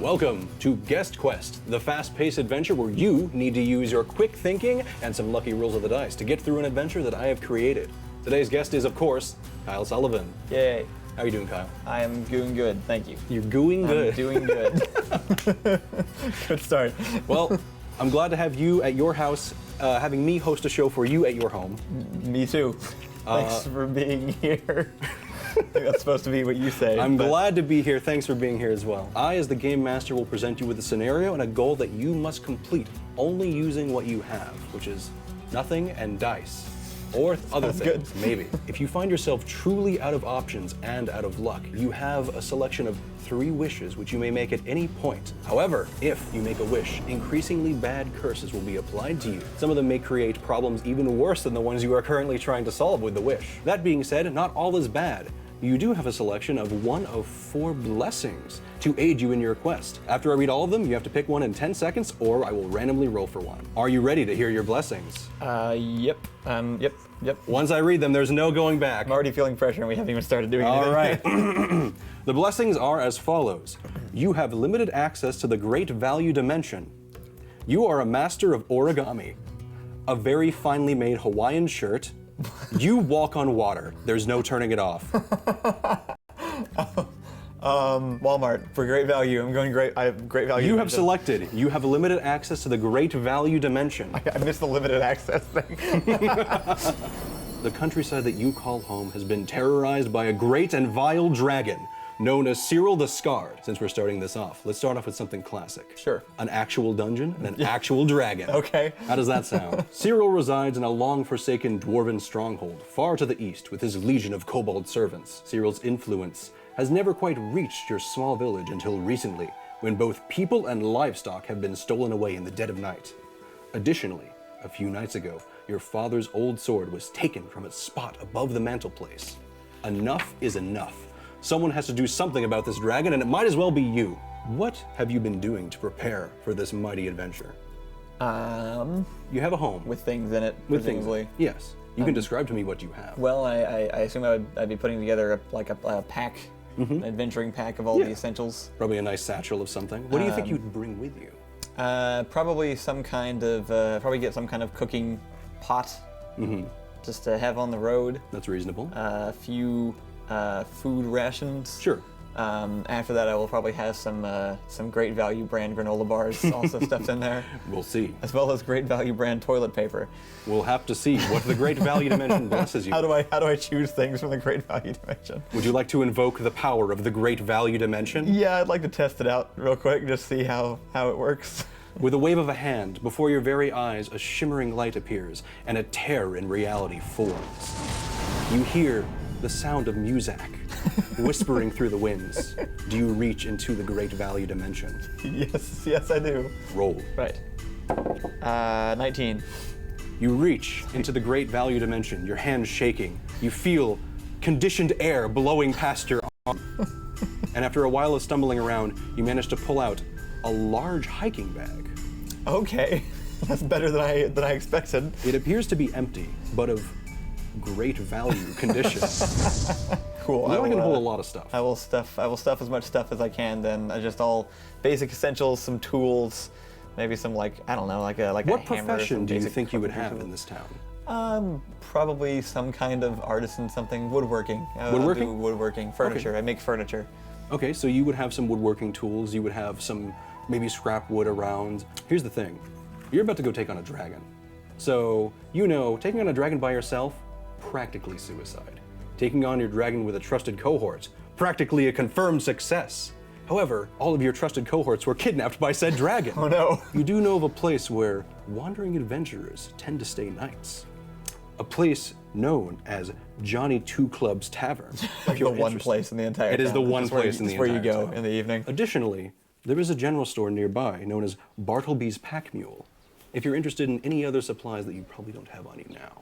Welcome to Guest Quest, the fast-paced adventure where you need to use your quick thinking and some lucky rolls of the dice to get through an adventure that I have created. Today's guest is, of course, Kyle Sullivan. Yay. How are you doing, Kyle? I am doing good, thank you. You're doing good. I'm doing good. Good start. Well, I'm glad to have you at your house, having me host a show for you at your home. Me too. Thanks for being here. I think that's supposed to be what you say. I'm glad to be here. Thanks for being here as well. I, as the game master, will present you with a scenario and a goal that you must complete, only using what you have, which is nothing and dice. Or other things, maybe. If you find yourself truly out of options and out of luck, you have a selection of 3 wishes which you may make at any point. However, if you make a wish, increasingly bad curses will be applied to you. Some of them may create problems even worse than the ones you are currently trying to solve with the wish. That being said, not all is bad. You do have a selection of 1 of 4 blessings to aid you in your quest. After I read all of them, you have to pick one in 10 seconds, or I will randomly roll for one. Are you ready to hear your blessings? Yep. Yep. Once I read them, there's no going back. I'm already feeling pressure and we haven't even started doing anything. All right. The blessings are as follows. You have limited access to the Great Value Dimension. You are a master of origami, a very finely made Hawaiian shirt. You walk on water. There's no turning it off. Walmart for great value. I'm going great. I have great value. You have selected. You have limited access to the Great Value Dimension. I missed the limited access thing. The countryside that you call home has been terrorized by a great and vile dragon known as Cyril the Scarred. Since we're starting this off, let's start off with something classic. Sure. An actual dungeon and an actual dragon. Okay. How does that sound? Cyril resides in a long-forsaken dwarven stronghold far to the east with his legion of kobold servants. Cyril's influence has never quite reached your small village until recently, when both people and livestock have been stolen away in the dead of night. Additionally, a few nights ago, your father's old sword was taken from its spot above the mantelpiece. Enough is enough. Someone has to do something about this dragon, and it might as well be you. What have you been doing to prepare for this mighty adventure? You have a home. With things in it, With presumably. things. Yes. You can describe to me what you have. Well, I assume I'd be putting together a pack, an adventuring pack of all the essentials. Probably a nice satchel of something. What do you think you'd bring with you? Probably some kind of, probably get some kind of cooking pot, just to have on the road. That's reasonable. A few food rations. Sure. After that, I will probably have some Great Value brand granola bars also stuffed in there. We'll see. As well as Great Value brand toilet paper. We'll have to see what the Great Value Dimension blesses you. How do I choose things from the Great Value Dimension? Would you like to invoke the power of the Great Value Dimension? Yeah, I'd like to test it out real quick, just see how it works. With a wave of a hand, before your very eyes, a shimmering light appears, and a tear in reality forms. You hear the sound of Muzak whispering through the winds. Do you reach into the Great Value Dimension? Yes, I do. Roll. Right. 19. You reach into the Great Value Dimension, your hands shaking. You feel conditioned air blowing past your arm. And after a while of stumbling around, you manage to pull out a large hiking bag. Okay, that's better than I expected. It appears to be empty, but of great value condition. Cool. Now I can hold a lot of stuff. I will stuff as much stuff as I can. Then just all basic essentials, some tools, maybe some What a hammer. profession do you think you would have in this town? Probably some kind of artisan, something woodworking. Woodworking? I'll do woodworking, furniture. Okay. I make furniture. Okay, so you would have some woodworking tools. You would have some maybe scrap wood around. Here's the thing. You're about to go take on a dragon. So, taking on a dragon by yourself, practically suicide. Taking on your dragon with a trusted cohort, practically a confirmed success. However, all of your trusted cohorts were kidnapped by said dragon. Oh no. You do know of a place where wandering adventurers tend to stay nights. A place known as Johnny Two Club's Tavern. Like the one place in the entire town. It is the one place in the entire town. It's where you go town. in the evening. Additionally, there is a general store nearby known as Bartleby's Pack Mule. If you're interested in any other supplies that you probably don't have on you now,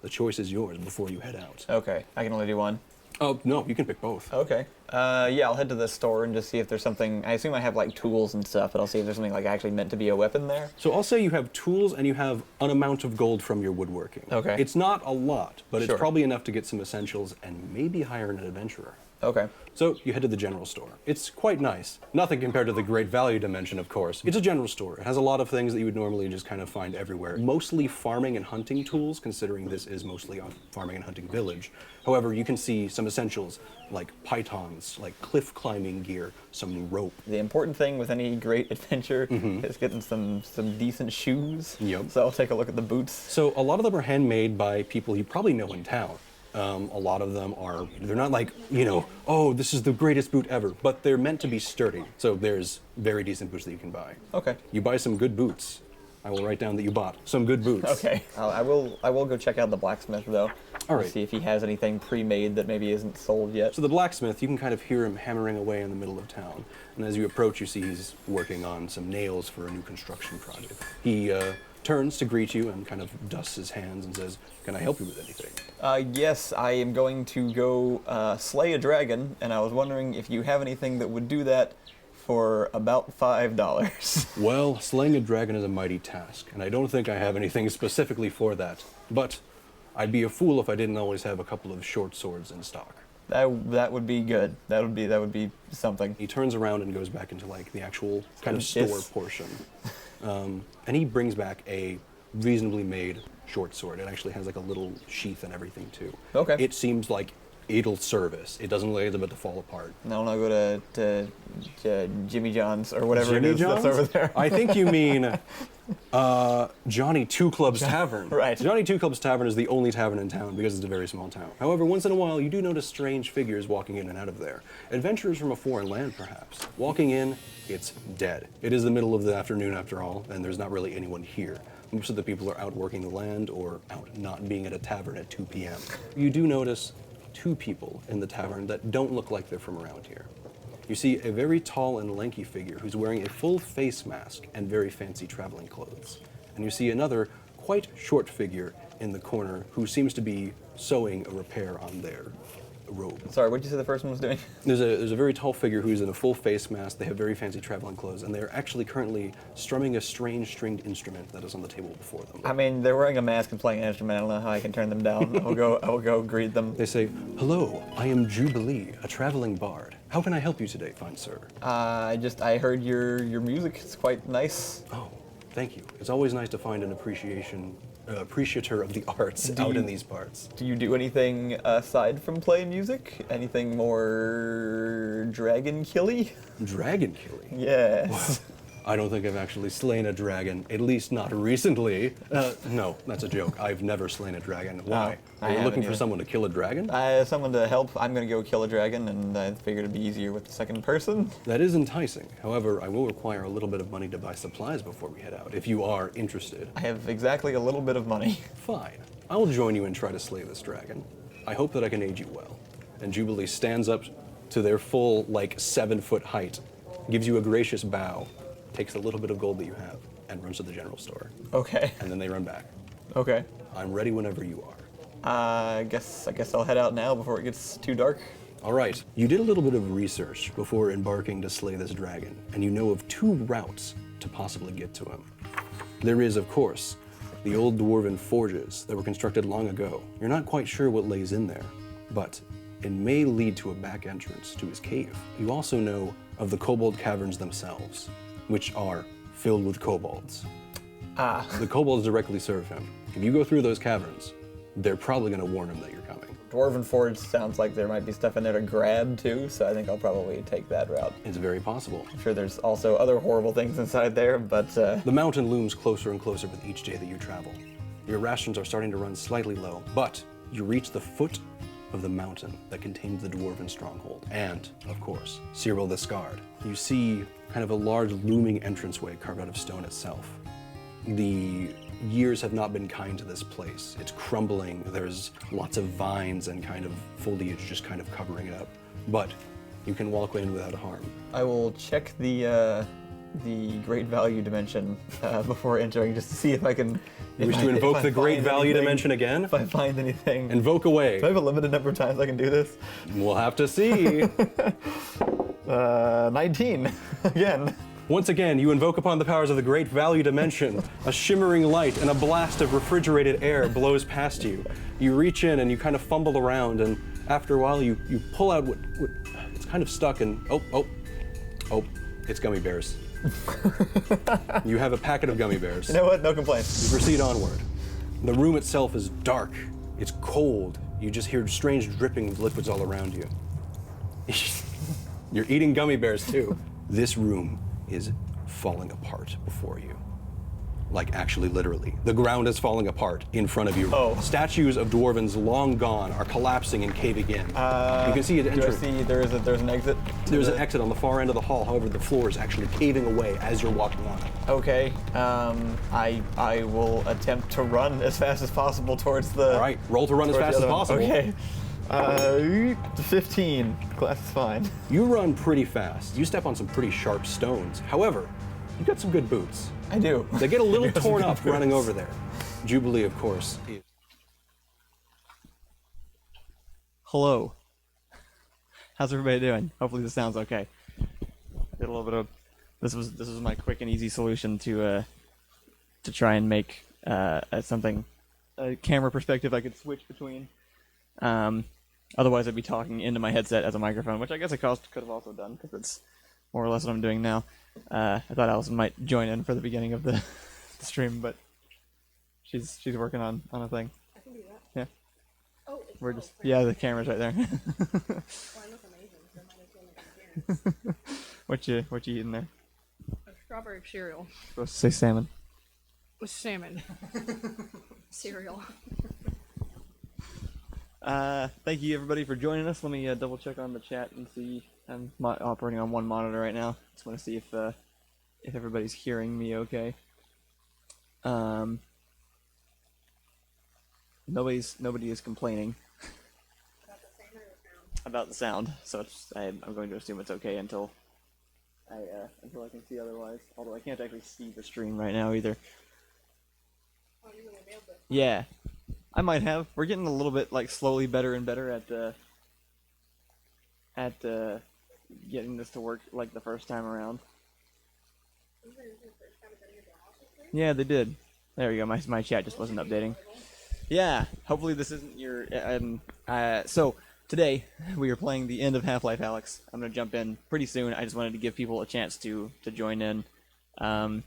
the choice is yours before you head out. Okay, I can only do one. Oh, no, you can pick both. Okay. Yeah, I'll head to the store and just see if there's something. I assume I have like tools and stuff, but I'll see if there's something like actually meant to be a weapon there. So I'll say you have tools and you have an amount of gold from your woodworking. Okay. It's not a lot, but Sure. it's probably enough to get some essentials and maybe hire an adventurer. Okay. So you head to the general store. It's quite nice. Nothing compared to the Great Value Dimension, of course. It's a general store. It has a lot of things that you would normally just kind of find everywhere. Mostly farming and hunting tools, considering this is mostly a farming and hunting village. However, you can see some essentials like pythons, like cliff climbing gear, some rope. The important thing with any great adventure is getting some decent shoes. Yep. So I'll take a look at the boots. So a lot of them are handmade by people you probably know in town. A lot of them are, they're not like, you know, oh, this is the greatest boot ever, but they're meant to be sturdy. So there's very decent boots that you can buy. Okay. You buy some good boots. I will write down that you bought some good boots. Okay. I will go check out the blacksmith though. All right. See if he has anything pre-made that maybe isn't sold yet. So the blacksmith, you can kind of hear him hammering away in the middle of town. And as you approach, you see he's working on some nails for a new construction project. He turns to greet you and kind of dusts his hands and says, "Can I help you with anything?" Yes, I am going to go slay a dragon, and I was wondering if you have anything that would do that for about $5. Well, slaying a dragon is a mighty task, and I don't think I have anything specifically for that. But I'd be a fool if I didn't always have a couple of short swords in stock. That would be good. That would be something. He turns around and goes back into like the actual kind of store Yes. portion. And he brings back a reasonably made short sword. It actually has like a little sheath and everything too. Okay. It seems like it'll service. It doesn't look like it's about to fall apart. Now when I go to Jimmy John's or whatever Jimmy it is John's? that's over there. I think you mean Johnny Two Clubs Tavern. Right. Johnny Two Clubs Tavern is the only tavern in town because it's a very small town. However, once in a while, you do notice strange figures walking in and out of there. Adventurers from a foreign land, perhaps. Walking in, it's dead. It is the middle of the afternoon, after all, and there's not really anyone here. Most of the people are out working the land or out not being at a tavern at 2 p.m. You do notice two people in the tavern that don't look like they're from around here. You see a very tall and lanky figure who's wearing a full face mask and very fancy traveling clothes. And you see another quite short figure in the corner who seems to be sewing a repair on their robe. Sorry, what did you say the first one was doing? There's a very tall figure who's in a full face mask. They have very fancy traveling clothes, and they're actually currently strumming a strange stringed instrument that is on the table before them. I mean, they're wearing a mask and playing an instrument. I don't know how I can turn them down. I will go greet them. They say, "Hello, I am Jubilee, a traveling bard. How can I help you today, fine sir?" I heard your music. It's quite nice. Oh, thank you. It's always nice to find an appreciator of the arts out in these parts. Do you do anything aside from play music? Anything more dragon killy? Dragon killing? Yes. I don't think I've actually slain a dragon, at least not recently. No, that's a joke. I've never slain a dragon. Why? I Are you haven't looking for either. someone to kill a dragon? Someone to help. I'm gonna go kill a dragon, and I figured it'd be easier with the second person. That is enticing. However, I will require a little bit of money to buy supplies before we head out, if you are interested. I have exactly a little bit of money. Fine. I will join you and try to slay this dragon. I hope that I can aid you well. And Jubilee stands up to their full, 7-foot height, gives you a gracious bow, takes a little bit of gold that you have, and runs to the general store. Okay. And then they run back. Okay. I'm ready whenever you are. I guess I'll head out now before it gets too dark. All right. You did a little bit of research before embarking to slay this dragon, and you know of 2 routes to possibly get to him. There is, of course, the old dwarven forges that were constructed long ago. You're not quite sure what lays in there, but it may lead to a back entrance to his cave. You also know of the kobold caverns themselves, which are filled with kobolds. The kobolds directly serve him. If you go through those caverns, they're probably going to warn him that you're coming. Dwarven Forge sounds like there might be stuff in there to grab too, so I think I'll probably take that route. It's very possible. I'm sure there's also other horrible things inside there, but The mountain looms closer and closer with each day that you travel. Your rations are starting to run slightly low, but you reach the foot of the mountain that contains the dwarven stronghold, and, of course, Cyril the Scarred. You see kind of a large looming entranceway carved out of stone itself. The years have not been kind to this place. It's crumbling, there's lots of vines and kind of foliage just kind of covering it up, but you can walk in without harm. I will check the Great Value Dimension before entering, just to see if I can. You wish to invoke the Great Value Dimension again? If I find anything. Invoke away. Do I have a limited number of times I can do this? We'll have to see. 19 again. Once again, you invoke upon the powers of the Great Value Dimension. A shimmering light and a blast of refrigerated air blows past you. You reach in and you kind of fumble around, and After a while, you pull out what it's kind of stuck and oh, it's gummy bears. You have a packet of gummy bears. You know what? No complaints. You proceed onward. The room itself is dark. It's cold. You just hear strange dripping of liquids all around you. You're eating gummy bears too. This room is falling apart before you. Like actually, literally. The ground is falling apart in front of you. Oh. Statues of dwarvens long gone are collapsing and caving in. You can see it Do I entering. see there's an exit? There's an exit on the far end of the hall. However, the floor is actually caving away as you're walking on it. Okay. I will attempt to run as fast as possible towards the. All right, roll to run as fast as possible. Okay. 15. Class is fine. You run pretty fast. You step on some pretty sharp stones. However, you've got some good boots. I do. They get a little I got torn some up good running boots. over there. Jubilee, of course. Hello. How's everybody doing? Hopefully this sounds okay. Did a little bit of this was my quick and easy solution to try and make something a camera perspective I could switch between. Otherwise I'd be talking into my headset as a microphone, which I guess I could have also done because it's more or less what I'm doing now. I thought Allison might join in for the beginning of the stream, but she's working on a thing. I can do that. Yeah. Oh, it's We're just the camera's right there. Well, I look amazing, so might as well make an appearance. What you eating there? A strawberry cereal Supposed to say salmon. with salmon. Cereal. Thank you everybody for joining us. Let me double check on the chat and see. I'm operating on one monitor right now. Just want to see if everybody's hearing me okay. Nobody is complaining about the sound, so I'm going to assume it's okay until I can see otherwise. Although I can't actually see the stream right now either. Oh, you're gonna be able to. Yeah, I might have. We're getting a little bit slowly better and better at getting this to work like the first time around. Yeah, they did. There we go. My chat just wasn't updating. Yeah, hopefully this isn't your. So today we are playing the end of Half-Life Alyx. I'm gonna jump in pretty soon. I just wanted to give people a chance to join in. But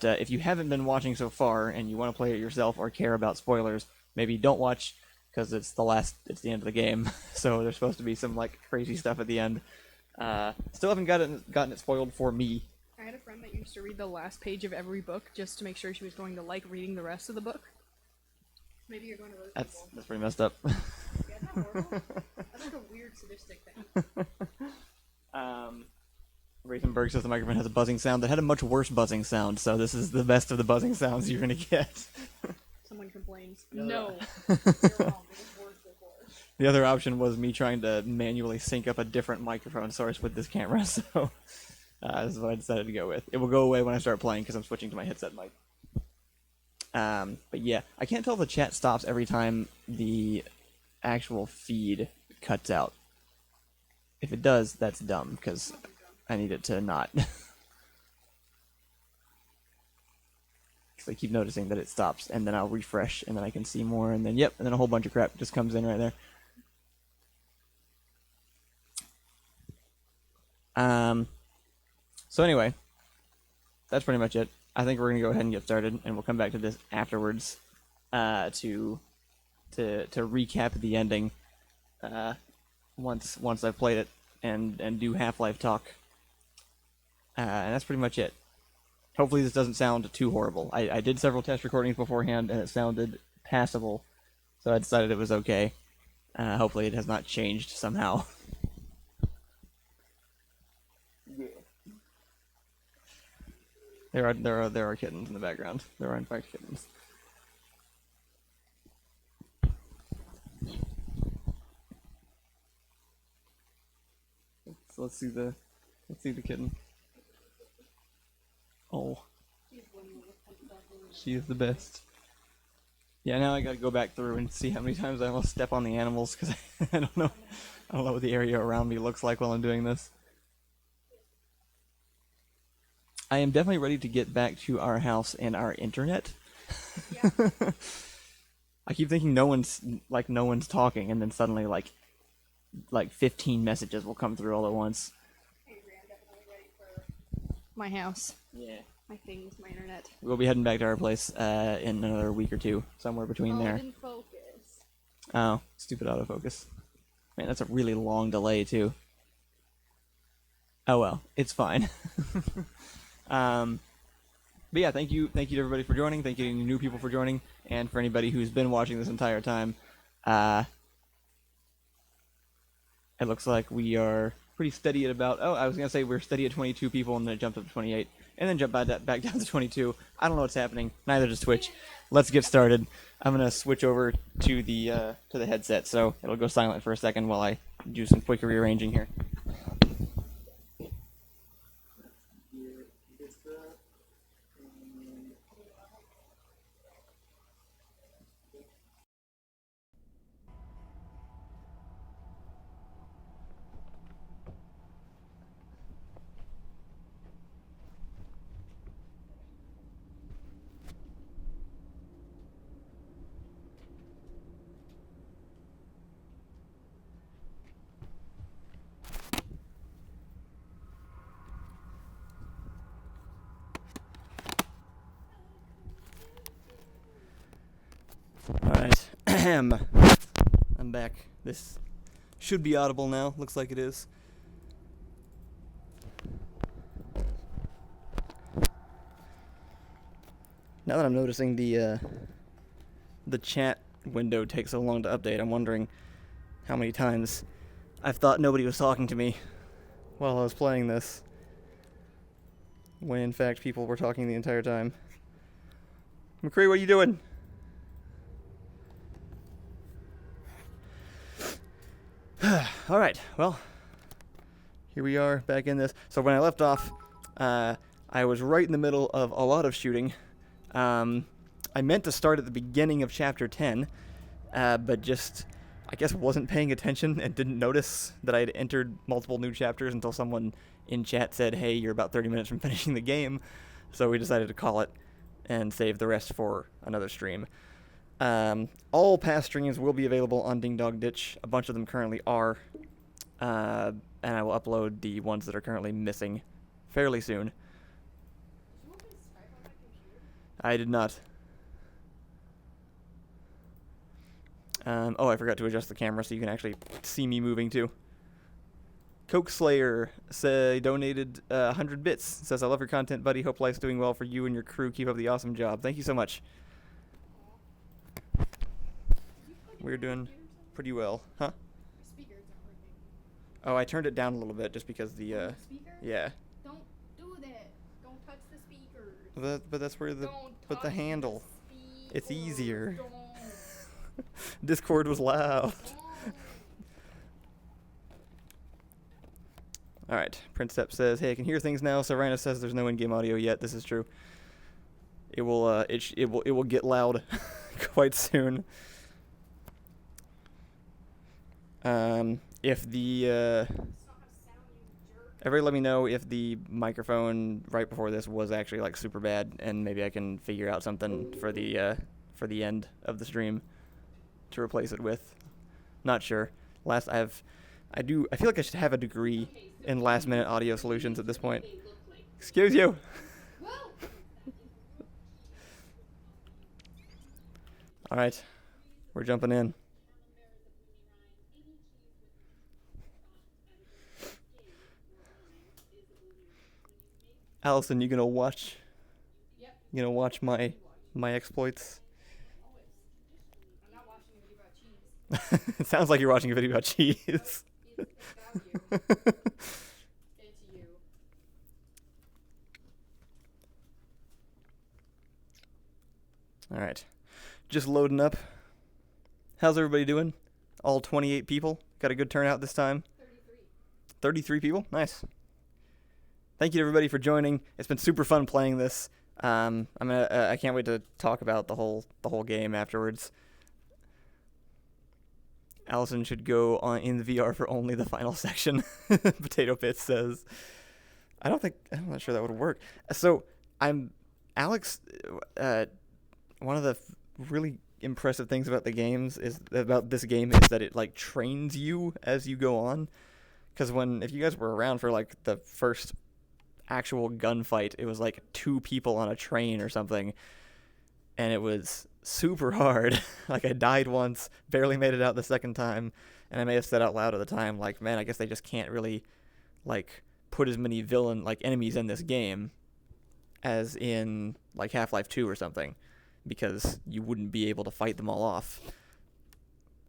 if you haven't been watching so far and you want to play it yourself or care about spoilers, maybe don't watch because it's the end of the game. So there's supposed to be some crazy stuff at the end. Still haven't gotten it spoiled for me. I had a friend that used to read the last page of every book just to make sure she was going to like reading the rest of the book. Maybe you're going to roast people. That's pretty messed up. Yeah, isn't that horrible? That's like a weird sadistic thing. Ravenberg says the microphone has a buzzing sound that had a much worse buzzing sound, so this is the best of the buzzing sounds you're gonna get. Someone complains. No. No, you're wrong. It was worse before. The other option was me trying to manually sync up a different microphone source with this camera, so this is what I decided to go with. It will go away when I start playing because I'm switching to my headset mic. But yeah, I can't tell if the chat stops every time the actual feed cuts out. If it does, that's dumb, because I need it to not. Because I keep noticing that it stops, and then I'll refresh, and then I can see more, and then and then a whole bunch of crap just comes in right there. So anyway, that's pretty much it. I think we're gonna go ahead and get started, and we'll come back to this afterwards to recap the ending once I've played it and do Half-Life talk. And that's pretty much it. Hopefully this doesn't sound too horrible. I did several test recordings beforehand, and it sounded passable, so I decided it was okay. Hopefully it has not changed somehow. Yeah. There are kittens in the background. There are in fact kittens. So let's see the kitten. Oh, she is the best. Yeah, now I gotta go back through and see how many times I almost step on the animals because I don't know what the area around me looks like while I'm doing this. I am definitely ready to get back to our house and our internet. Yeah. I keep thinking no one's talking, and then suddenly like 15 messages will come through all at once. Hey, I'm definitely ready for my house. Yeah. My things, my internet. We'll be heading back to our place in another week or two, somewhere between there. It didn't focus. Oh, stupid autofocus. Man, that's a really long delay too. Oh well, it's fine. But yeah, thank you to everybody for joining. Thank you to new people for joining, and for anybody who's been watching this entire time. It looks like we are pretty steady at about. Oh, I was gonna say we're steady at 22 people, and then it jumped up to 28, and then jumped back down to 22. I don't know what's happening. Neither does Twitch. Let's get started. I'm gonna switch over to the headset, so it'll go silent for a second while I do some quick rearranging here. Alright, I'm back. This should be audible now, looks like it is. Now that I'm noticing the chat window takes so long to update, I'm wondering how many times I've thought nobody was talking to me while I was playing this, when in fact people were talking the entire time. McCree, what are you doing? Alright, well, here we are back in this. So when I left off, I was right in the middle of a lot of shooting. I meant to start at the beginning of chapter 10, but just, I guess, wasn't paying attention and didn't notice that I had entered multiple new chapters until someone in chat said, hey, you're about 30 minutes from finishing the game. So we decided to call it and save the rest for another stream. All past streams will be available on Ding Dong Ditch. A bunch of them currently are. And I will upload the ones that are currently missing fairly soon. I did not. Oh, I forgot to adjust the camera so you can actually see me moving too. Coke Slayer donated 100 bits. Says, I love your content, buddy. Hope life's doing well for you and your crew. Keep up the awesome job. Thank you so much. We're doing pretty well. Huh? Oh, I turned it down a little bit just because the, yeah. Don't do that. Don't touch the speakers. But that's where the handle. It's easier. Don't. Discord was loud. Alright, Prince Step says, hey, I can hear things now. Serena says there's no in-game audio yet. This is true. It will get loud quite soon. If the everybody let me know if the microphone right before this was actually like super bad, and maybe I can figure out something for the end of the stream to replace it with. Not sure. I feel like I should have a degree in last minute audio solutions at this point. Excuse you. All right, we're jumping in. Allison, you gonna watch? Yep. You gonna watch my exploits? I'm not watching a video about cheese. It sounds like you're watching a video about cheese. It's about you. It's you. All right, just loading up. How's everybody doing? All 28 people. Got a good turnout this time. 33 people. Nice. Thank you to everybody for joining. It's been super fun playing this. I can't wait to talk about the whole game afterwards. Allison should go in the VR for only the final section. Potato Pit says. I'm not sure that would work. So Alyx one of the really impressive things about this game is that it like trains you as you go on. Because if you guys were around for like the first actual gunfight, it was like 2 people on a train or something, and it was super hard. Like I died once, barely made it out the second time, and I may have said out loud at the time, like, man, I guess they just can't really like put as many enemies in this game as in like Half-Life 2 or something, because you wouldn't be able to fight them all off.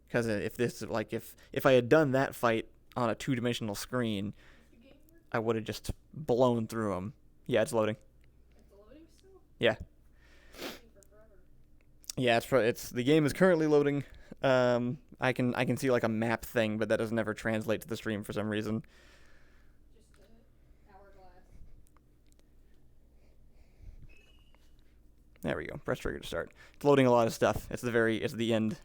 Because if I had done that fight on a 2-dimensional screen, I would have just blown through them. Yeah, it's loading. It's loading still? Yeah. Yeah, it's the game is currently loading. I can see like a map thing, but that doesn't ever translate to the stream for some reason. Just hourglass. There we go. Press trigger to start. It's loading a lot of stuff. It's the end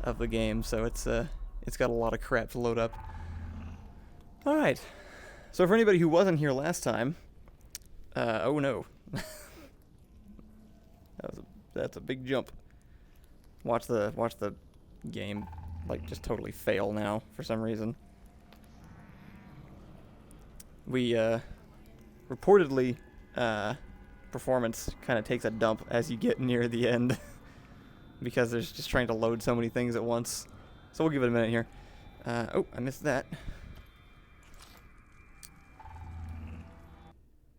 of the game, so it's got a lot of crap to load up. All right. So for anybody who wasn't here last time, oh no, that's a big jump. Watch the game like just totally fail now for some reason. We reportedly performance kind of takes a dump as you get near the end because there's just trying to load so many things at once. So we'll give it a minute here. Oh, I missed that.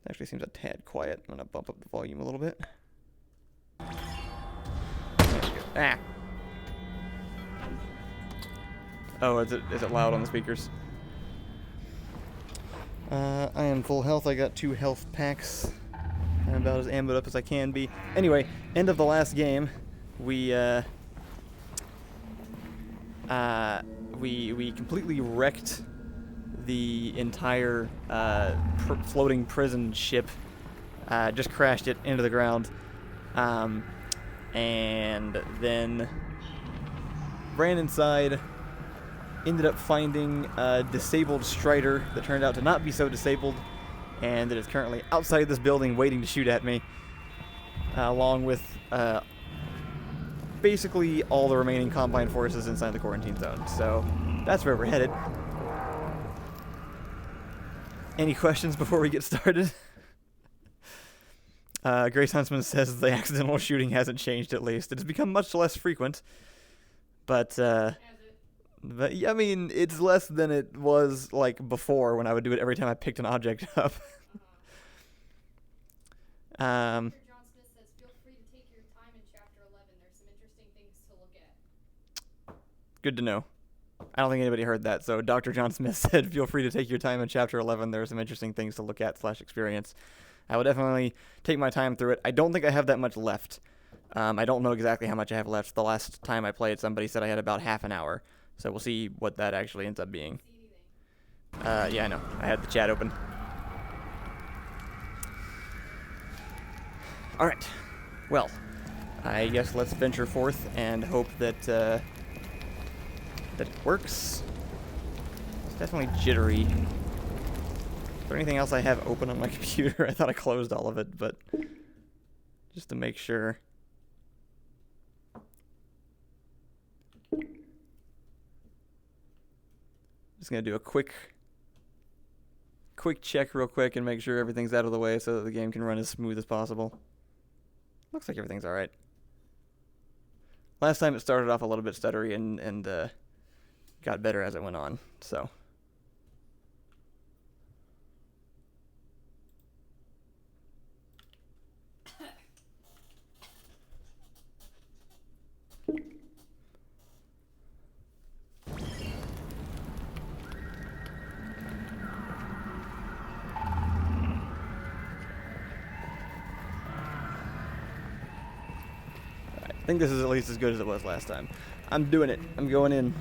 Actually seems a tad quiet. I'm gonna bump up the volume a little bit. There we go. Ah. Oh, is it loud on the speakers? I am full health. I got 2 health packs. I'm about as ammoed up as I can be. Anyway, end of the last game. We completely wrecked the entire floating prison ship. Just crashed it into the ground, and then ran inside. Ended up finding a disabled Strider that turned out to not be so disabled, and that is currently outside this building waiting to shoot at me, along with basically all the remaining Combine forces inside the quarantine zone. So that's where we're headed. Any questions before we get started? Grace Huntsman says the accidental shooting hasn't changed, at least. It has become much less frequent, but yeah, I mean, it's less than it was like before when I would do it every time I picked an object up. John Smith says, feel free to take your time in Chapter 11. There's some interesting things to look at. Good to know. I don't think anybody heard that, so Dr. John Smith said, feel free to take your time in Chapter 11. There are some interesting things to look at / experience. I will definitely take my time through it. I don't think I have that much left. I don't know exactly how much I have left. The last time I played, somebody said I had about half an hour. So we'll see what that actually ends up being. Yeah, I know. I had the chat open. All right. Well, I guess let's venture forth and hope that that it works. It's definitely jittery. Is there anything else I have open on my computer? I thought I closed all of it, but just to make sure. Just gonna do a quick check real quick and make sure everything's out of the way so that the game can run as smooth as possible. Looks like everything's alright. Last time it started off a little bit stuttery and got better as it went on, so. I think this is at least as good as it was last time. I'm doing it. I'm going in.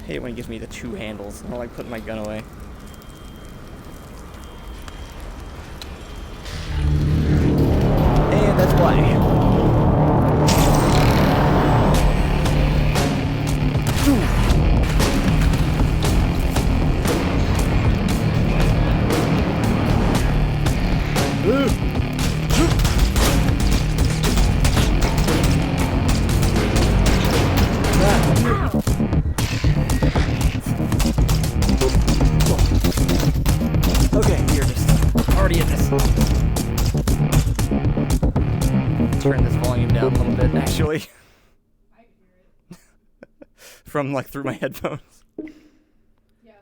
I hate it when it gives me the 2 handles. I don't like putting my gun away. And that's why. turn this volume down a little bit, actually. From, like, through my headphones. Yeah.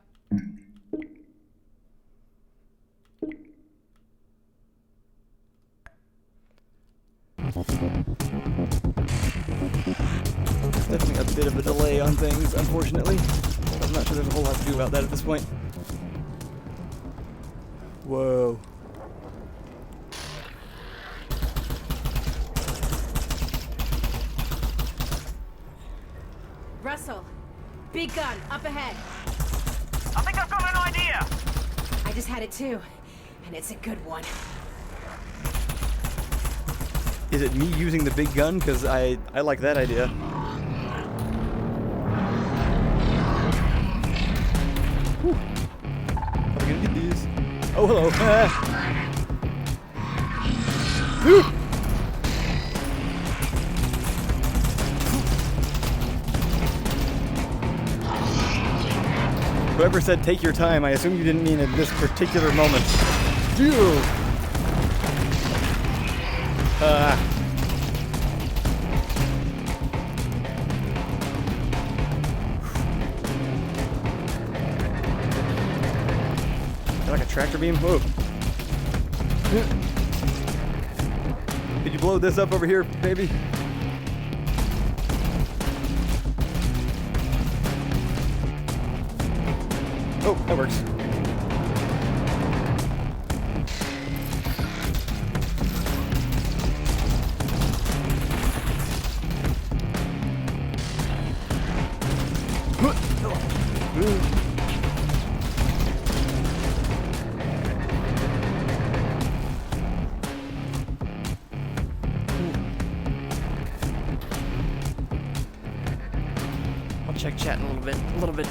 Definitely a bit of a delay on things, unfortunately. I'm not sure there's a whole lot to do about that at this point. Whoa. Russell, big gun, up ahead. I think I've got an idea! I just had it too, and it's a good one. Is it me using the big gun? Because I like that idea. Whew. How are we gonna get these? Oh, hello. Whew. Whoever said take your time, I assume you didn't mean at this particular moment. Dude! Is that like a tractor beam? Whoa. Did you blow this up over here, baby? Oh, that works. I'll check chat in a little bit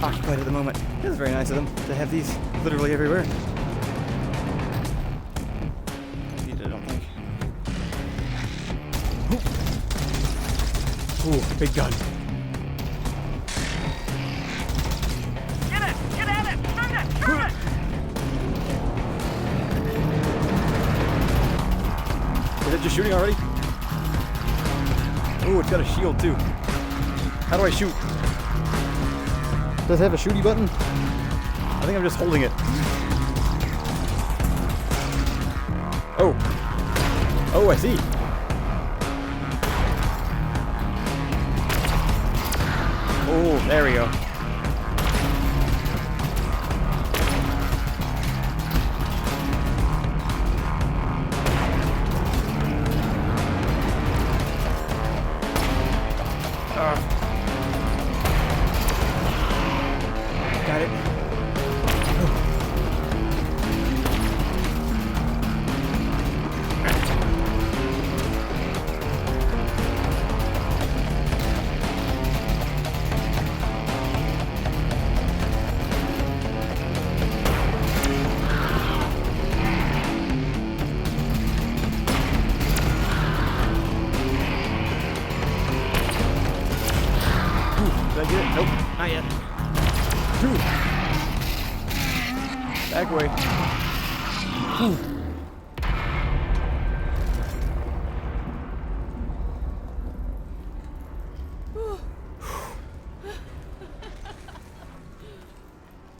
occupied at the moment. It was very nice of them to have these literally everywhere. Need it, I don't think. Ooh, big gun. Get it! Get at it! Shoot it! Shoot it! Is it just shooting already? Ooh, it's got a shield too. How do I shoot? Does it have a shooty button? I think I'm just holding it. Oh. Oh, I see. Oh, there we go. Got it. Did I get it? Nope, not yet. Back away.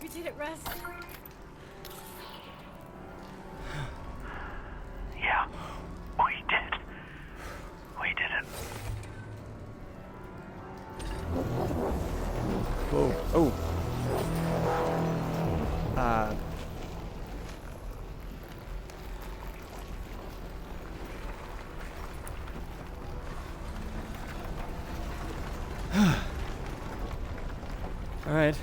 You did it, Russ. Yeah, we did. We did it. Whoa. Oh. All right.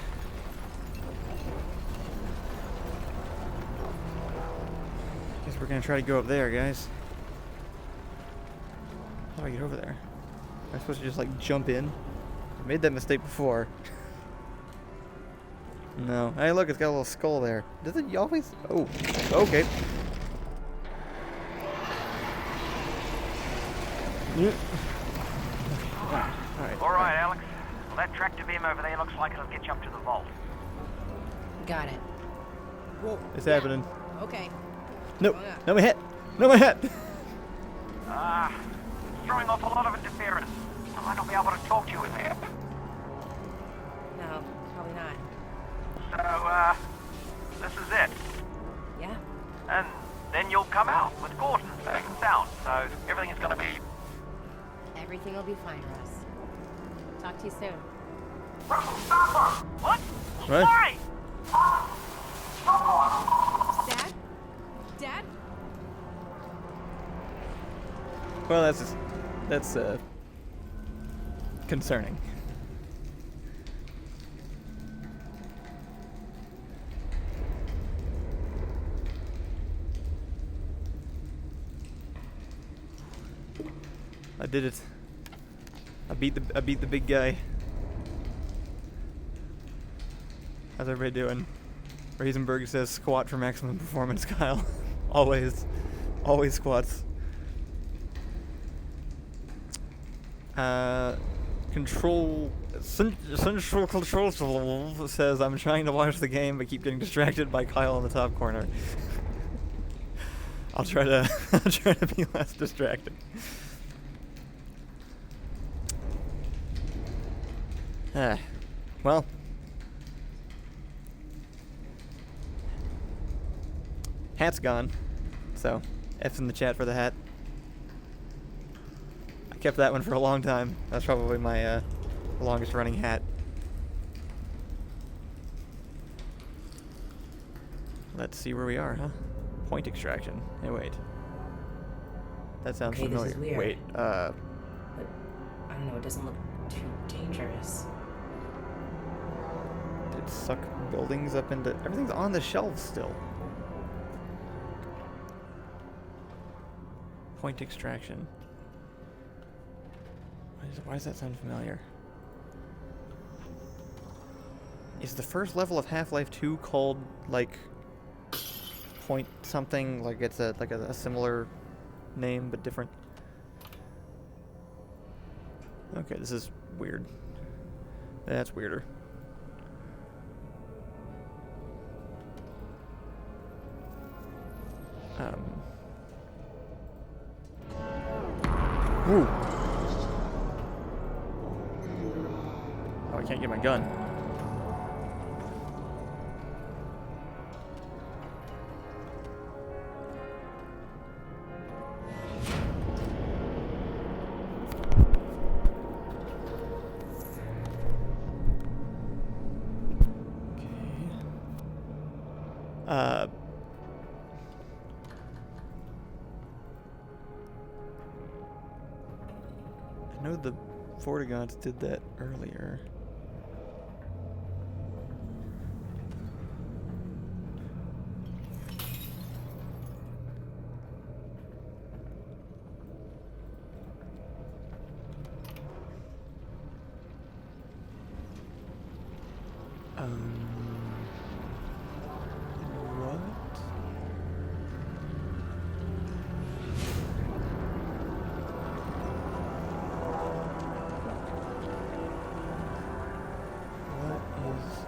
Guess we're gonna try to go up there, guys. How do I get over there? Am I supposed to just like jump in? I made that mistake before. No. Hey, look, it's got a little skull there. Does it always? Oh, okay. Alright. All right, Alex. Well, that tractor beam over there looks like it'll get you up to the vault. Got it. It's happening. Okay. Nope. Oh, yeah. No, my head. No, my hat! Throwing off a lot of interference. I might not be able to talk to you in there. No, probably not. So, this is it. Yeah? And then you'll come out with Gordon safe and sound, so everything is gonna be... Everything will be fine, Russ. Talk to you soon. What? What? Why? Dad? Dad? Well, that's concerning. I did it. I beat the big guy. How's everybody doing? Raisenberg says squat for maximum performance, Kyle. Always squats. Central Control says I'm trying to watch the game but keep getting distracted by Kyle in the top corner. I'll try to be less distracted. Well. Hat's gone. So, F's in the chat for the hat. I kept that one for a long time. That's probably my longest running hat. Let's see where we are, huh? Point extraction. Hey, wait. That sounds Okay, this familiar. is weird. Wait, But I don't know, it doesn't look too dangerous. did it suck buildings up into... Everything's on the shelves still. Point extraction. Why does that sound familiar? Is the first level of Half-Life 2 called, like, point something? Like it's a similar name, but different? Okay, this is weird. That's weirder. Ooh. Oh, I can't get my gun. I know the Vortigots did that earlier. What? What is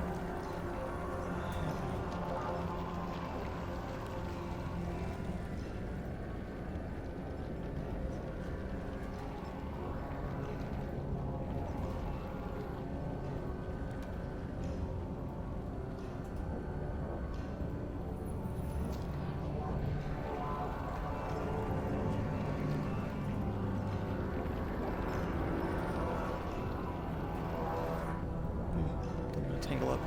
I'm gonna tangle up.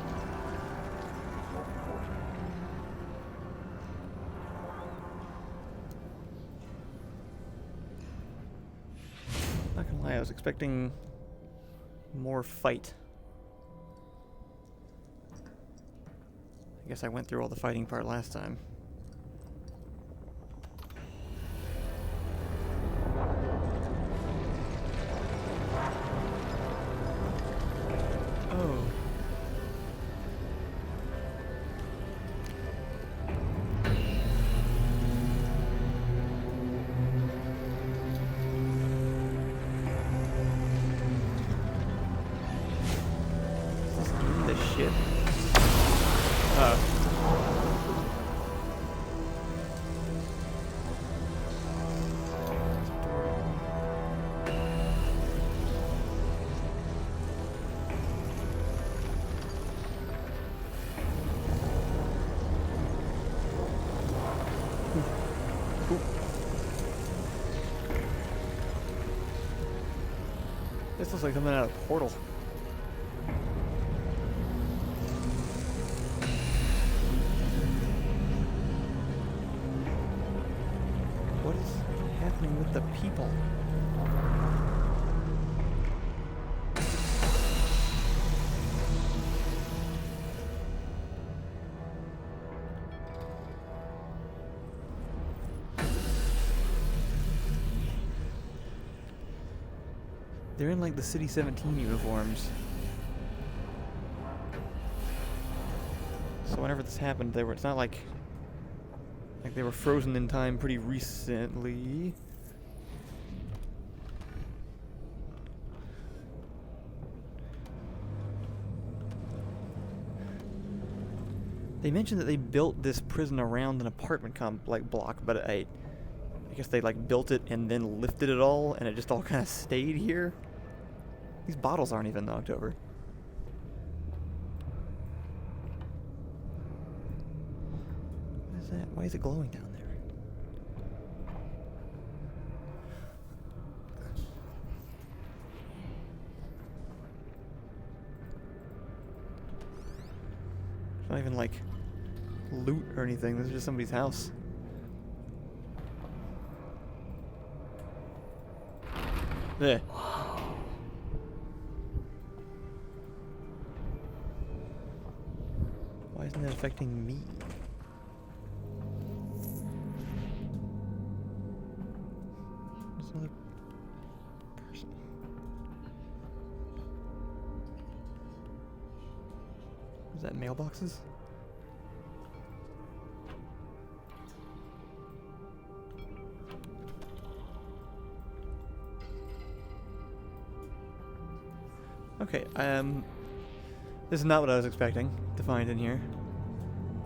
Not gonna lie, I was expecting more fight. I guess I went through all the fighting part last time. Oh. Is this in the ship? This looks like coming out of a portal. What is happening with the people? They're in like the City 17 uniforms. So whenever this happened, it's not like they were frozen in time pretty recently. They mentioned that they built this prison around an apartment block, but I guess they like built it and then lifted it all, and it just all kind of stayed here. These bottles aren't even knocked over. What is that? Why is it glowing down there? It's not even like loot or anything. This is just somebody's house. There. Why isn't that affecting me? There's another person. Is that mailboxes? Okay, this is not what I was expecting to find in here.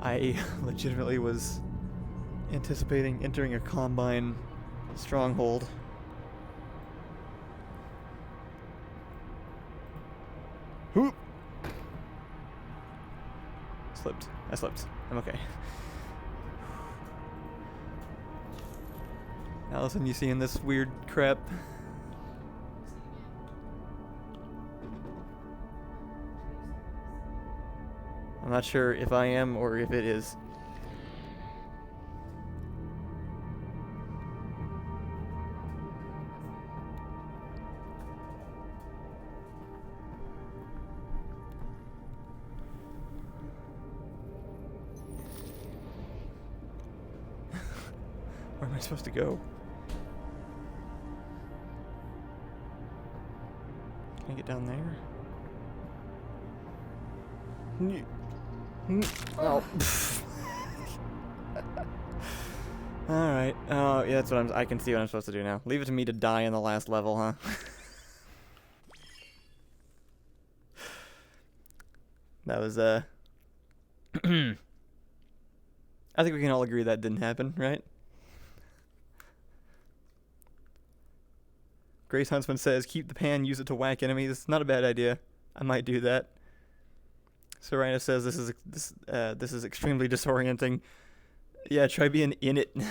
I legitimately was anticipating entering a Combine stronghold. Whoop! Slipped. I slipped. I'm okay. Allison, you seeing this weird crap? I'm not sure if I am or if it is. Where am I supposed to go? Can I get down there? Oh. Alright. Oh, yeah, that's what I can see what I'm supposed to do now. Leave it to me to die in the last level, huh? That was, I think we can all agree that didn't happen, right? Grace Huntsman says, keep the pan, use it to whack enemies. Not a bad idea. I might do that. Serena says this is extremely disorienting. Yeah, try being in it. Okay.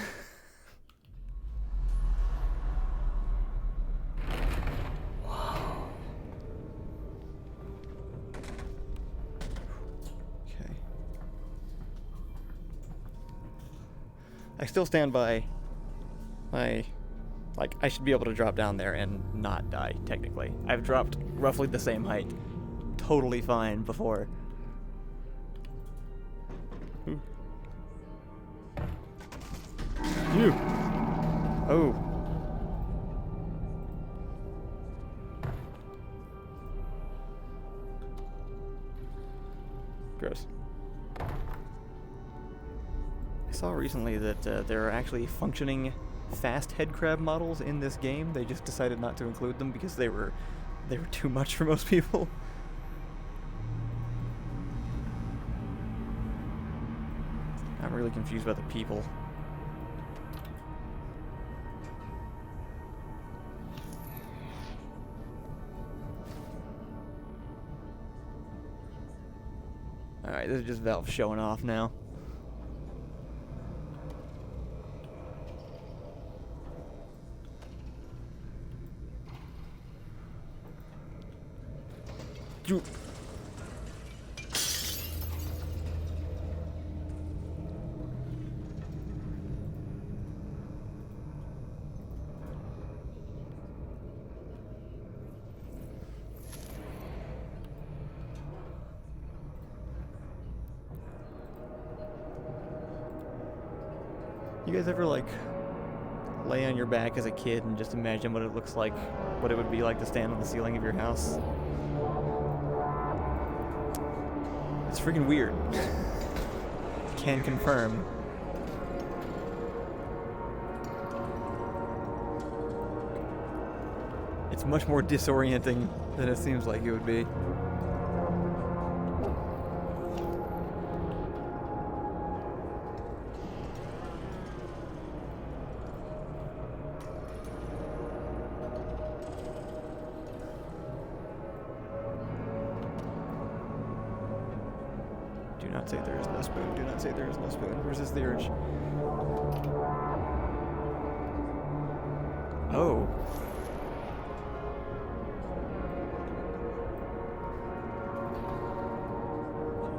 I still stand by my, like, I should be able to drop down there and not die, technically. I've dropped roughly the same height. Totally fine before. You. Oh. Gross. I saw recently that there are actually functioning fast head crab models in this game. They just decided not to include them because they were too much for most people. I'm really confused about the people. Alright, this is just Valve showing off now. You guys ever like lay on your back as a kid and just imagine what it looks like, what it would be like to stand on the ceiling of your house? It's freaking weird. Can confirm. It's much more disorienting than it seems like it would be. Do not say there is no spoon. Do not say there is no spoon. Resist the urge. Oh.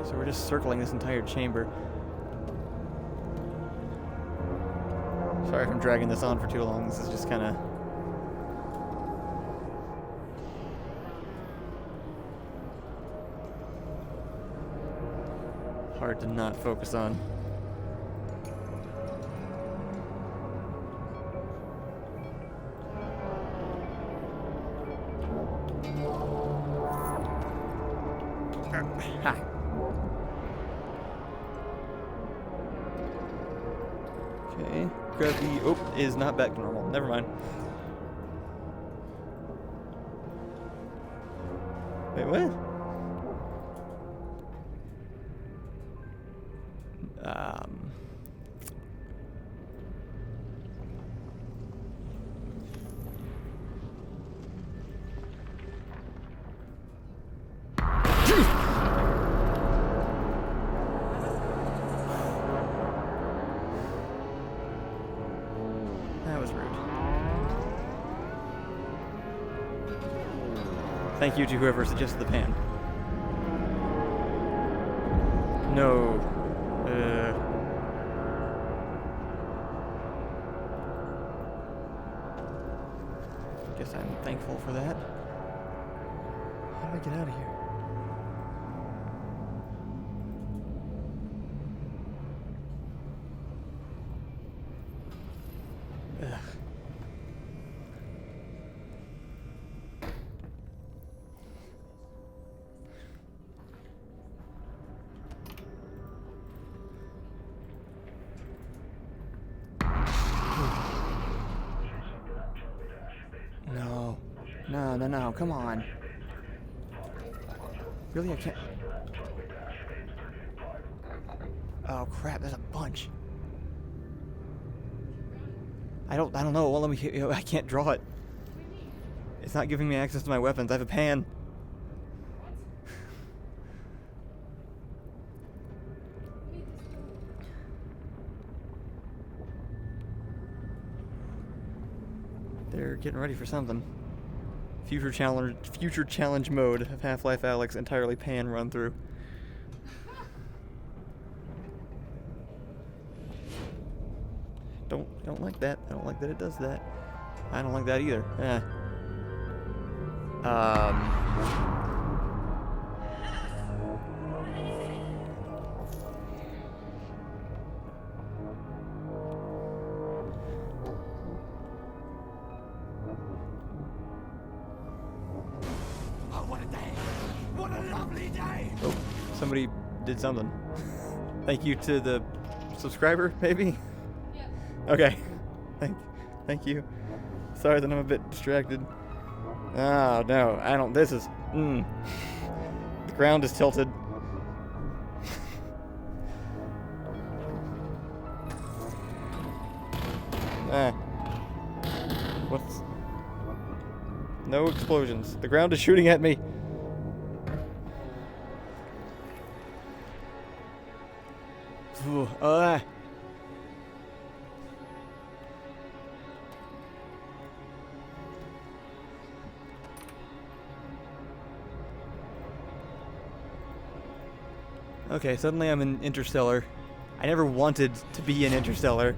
So we're just circling this entire chamber. Sorry if I'm dragging this on for too long. This is just kind of... hard to not focus on. Ha. Okay, gravity, is not back to normal. Never mind. Wait, what? That was rude. Thank you to whoever suggested the pan. No. Guess I'm thankful for that. How do I get out of here? Ugh. No. No, no, no, come on. Really, I can't... Oh crap, there's a bunch. I don't know. Well, let me... I can't draw it. It's not giving me access to my weapons. I have a pan. They're getting ready for something. Future challenge mode of Half-Life Alyx entirely pan run through. Don't like that. I don't like that it does that. I don't like that either. Oh, somebody did something. Thank you to the subscriber, maybe? Yeah. Okay. Thank you. Sorry that I'm a bit distracted. Oh, no. I don't... This is... The ground is tilted. What's... No explosions. The ground is shooting at me. Ooh, Okay, suddenly I'm in Interstellar. I never wanted to be in Interstellar.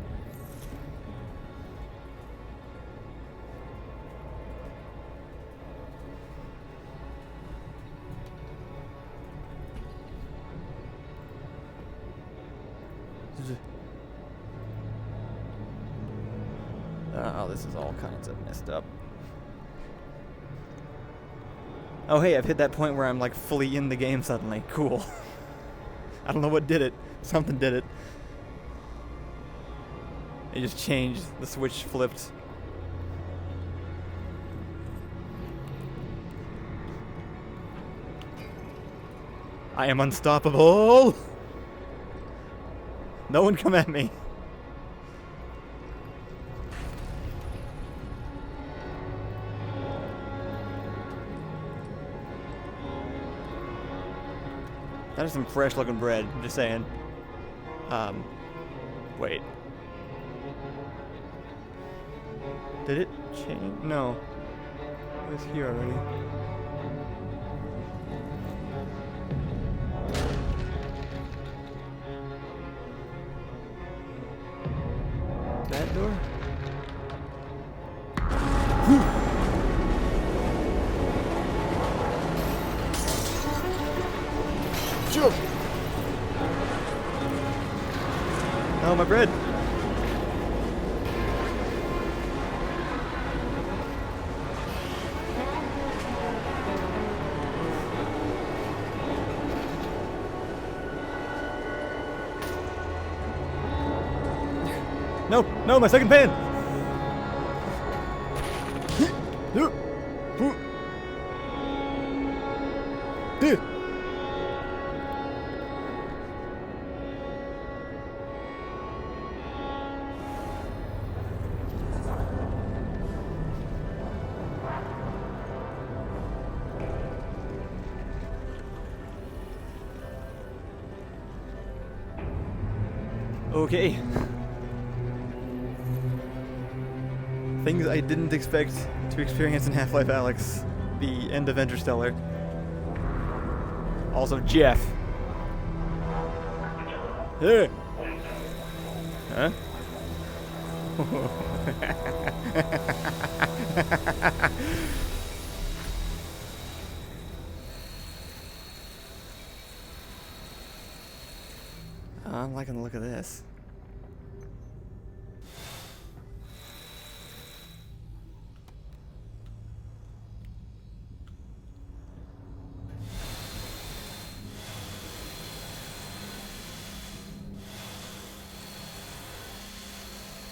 Oh, this is all kinds of messed up. Oh, hey, I've hit that point where I'm like fully in the game suddenly. Cool. I don't know what did it. Something did it. It just changed. The switch flipped. I am unstoppable! No one come at me. That is some fresh looking bread, I'm just saying. Wait. Did it change? No. It was here already. That door? Jump! Oh, my bread! No, no, my second pan! Okay. Things I didn't expect to experience in Half-Life Alyx. The end of Interstellar. Also Jeff. Hey. Huh? I'm liking the look of this.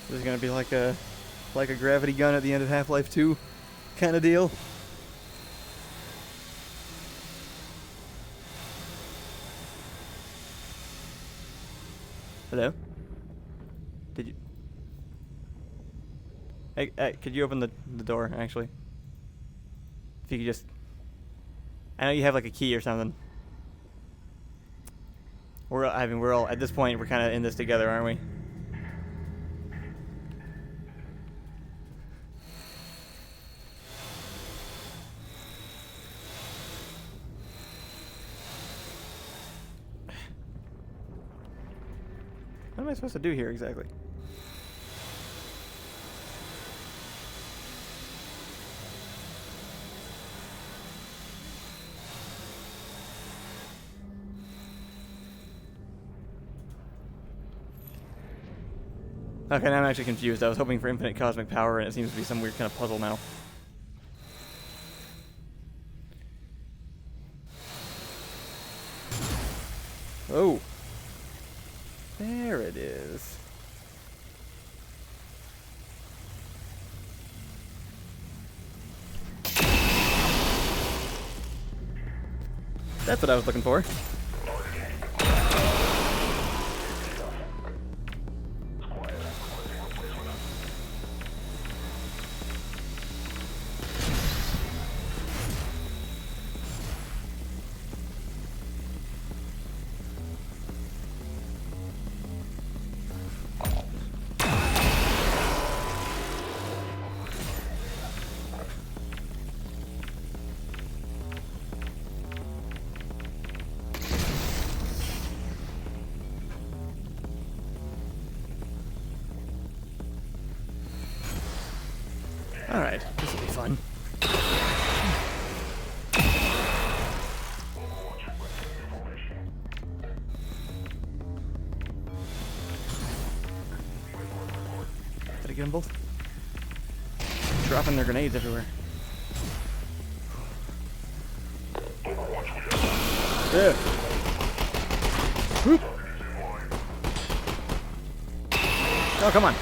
This is gonna be like a gravity gun at the end of Half-Life 2 kind of deal. Hello? Did you? Hey, could you open the door, actually? If you could just... I know you have like a key or something. We're all, at this point, we're kind of in this together, aren't we? What am I supposed to do here exactly? Okay, now I'm actually confused. I was hoping for infinite cosmic power, and it seems to be some weird kind of puzzle now. Oh. There it is. That's what I was looking for. fun. Did I get them both? Dropping their grenades everywhere. Yeah. Whoop. Oh, come on.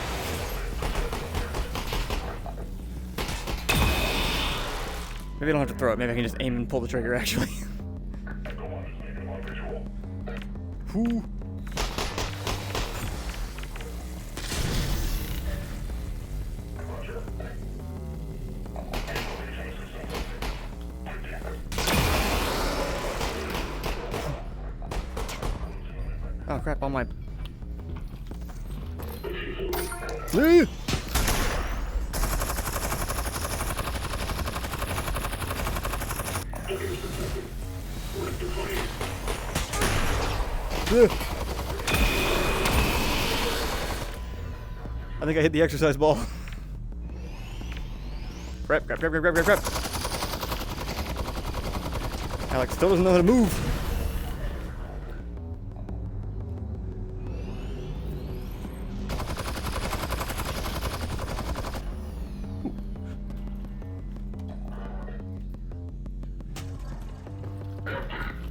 Maybe I don't have to throw it. Maybe I can just aim and pull the trigger, actually. Whoo. Oh crap, all my... I think I hit the exercise ball. Crap. Alyx still doesn't know how to move.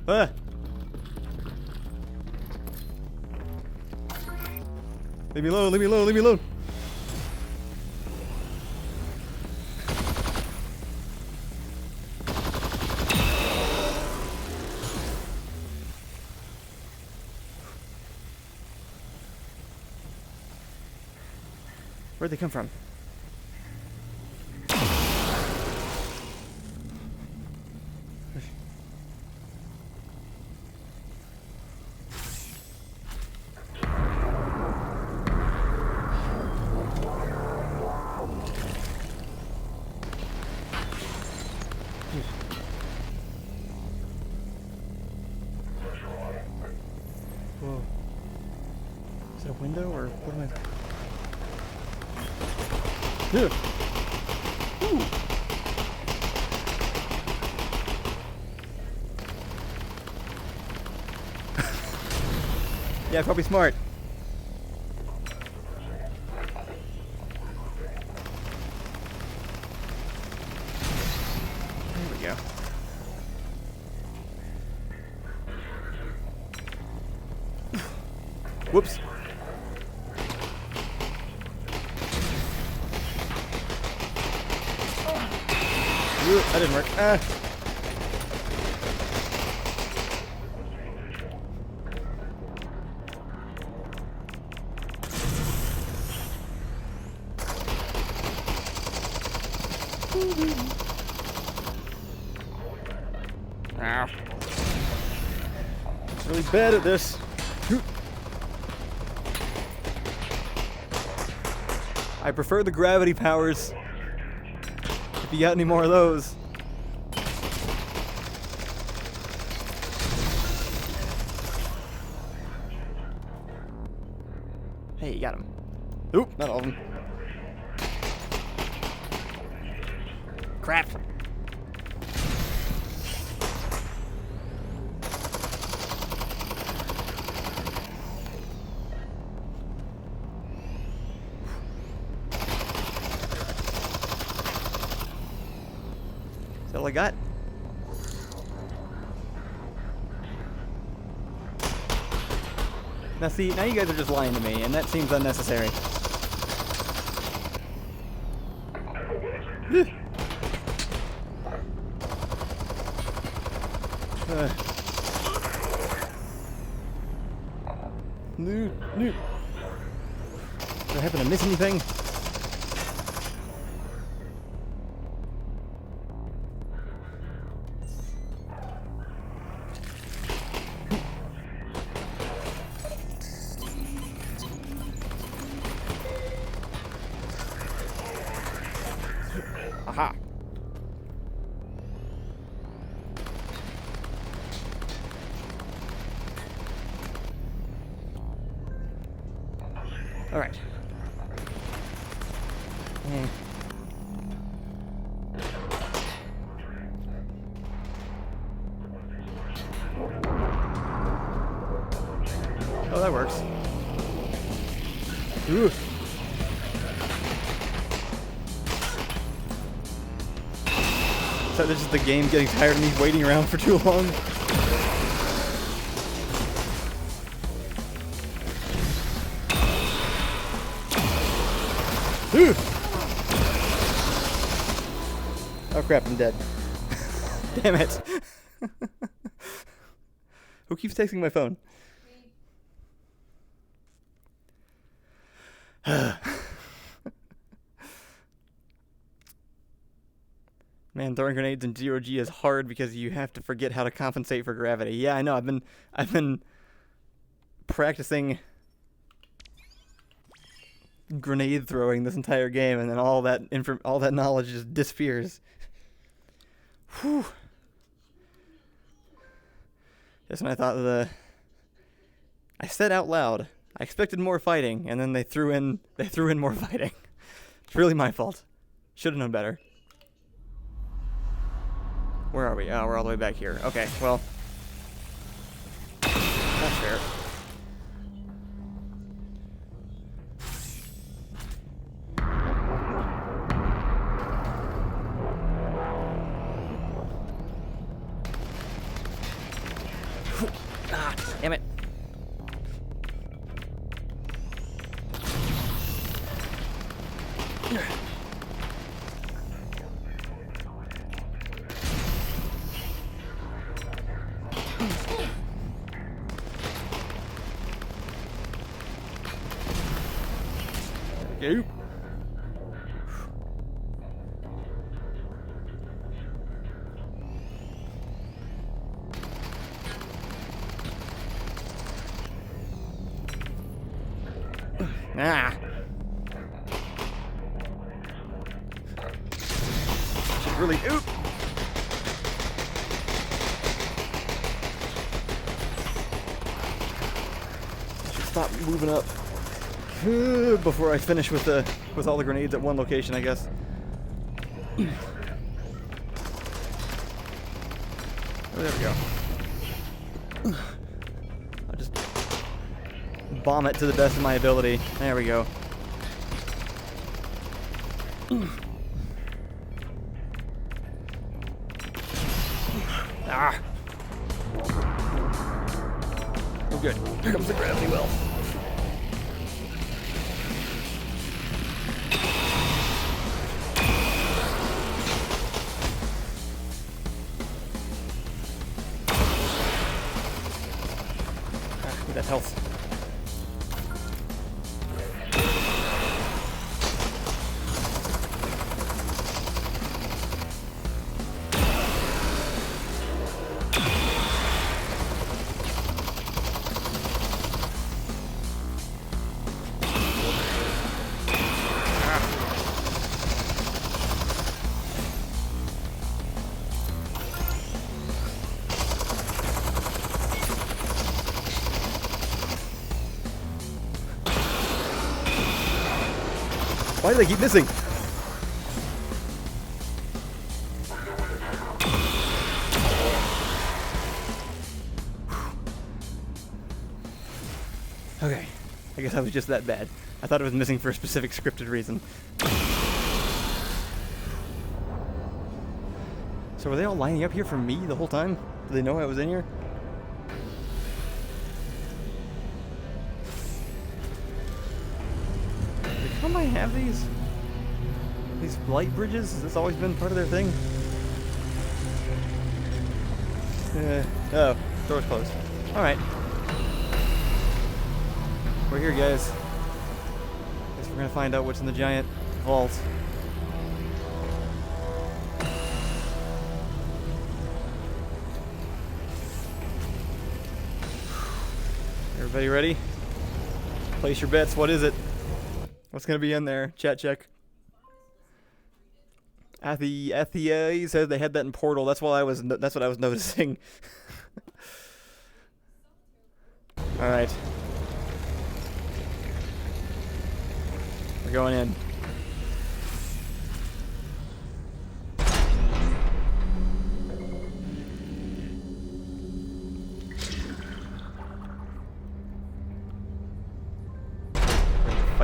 Ah. Leave me alone, leave me alone, leave me alone. Where'd they come from? Whoa. Is it a window or what am I... Yeah. Ooh. Yeah, probably smart. There we go. Whoops. That didn't work. Ow. Really bad at this. I prefer the gravity powers. If you got any more of those. Hey, you got him. Oop, not all of them. Crap. Is that all I got? Now see, now you guys are just lying to me, and that seems unnecessary. No. Did I happen to miss anything? Aha. All right. Oh, that works. Ooh. So this is the game getting tired of me waiting around for too long. Ooh. Oh crap, I'm dead. Damn it. Who keeps texting my phone? Man, throwing grenades in 0G is hard because you have to forget how to compensate for gravity. Yeah, I know. I've been practicing grenade throwing this entire game, and then all that knowledge just disappears. Whew. Just when I thought I said out loud, I expected more fighting, and then they threw in more fighting. It's really my fault. Should have known better. Where are we? Oh, we're all the way back here. Okay, well, that's fair. Ah, damn it. Go. Ah. Should really. Oop. Should stop moving up before I finish with all the grenades at one location, I guess. Oh, there we go. I'll just bomb it to the best of my ability. There we go. Ah. Oh, good. Here comes the gravity well. That health. Why do they keep missing? Okay, I guess I was just that bad. I thought it was missing for a specific scripted reason. So were they all lining up here for me the whole time? Did they know I was in here? How might I have these light bridges? Has this always been part of their thing? Oh, door's closed. Alright. We're here, guys. Guess we're gonna find out what's in the giant vault. Everybody ready? Place your bets. What is it? What's gonna be in there? Chat check. Athia said they had that in Portal. That's what I was noticing. All right, we're going in.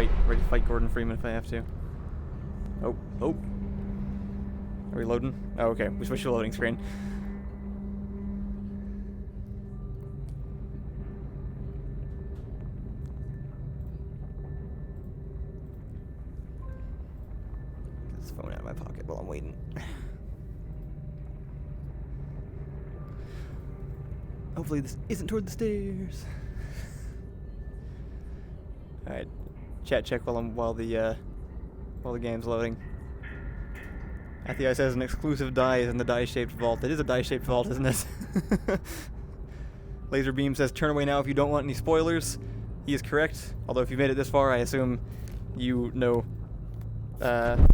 ready to fight Gordon Freeman if I have to. Oh. Are we loading? Oh, okay. We switched to loading screen. Get this phone out of my pocket while I'm waiting. Hopefully this isn't toward the stairs. All right, chat check while the game's loading. Athei says an exclusive die is in the die-shaped vault. It is a die-shaped vault, isn't it? Laser Beam says turn away now if you don't want any spoilers. He is correct. Although if you made it this far, I assume you know that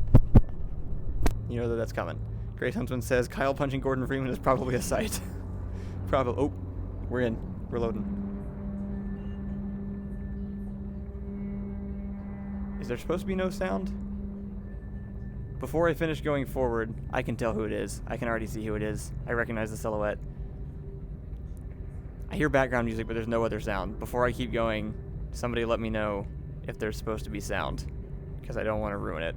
that's coming. Grace Huntsman says Kyle punching Gordon Freeman is probably a sight. Probably. Oh, we're in. We're loading. Is there supposed to be no sound? Before I finish going forward, I can tell who it is. I can already see who it is. I recognize the silhouette. I hear background music, but there's no other sound. Before I keep going, somebody let me know if there's supposed to be sound, because I don't want to ruin it.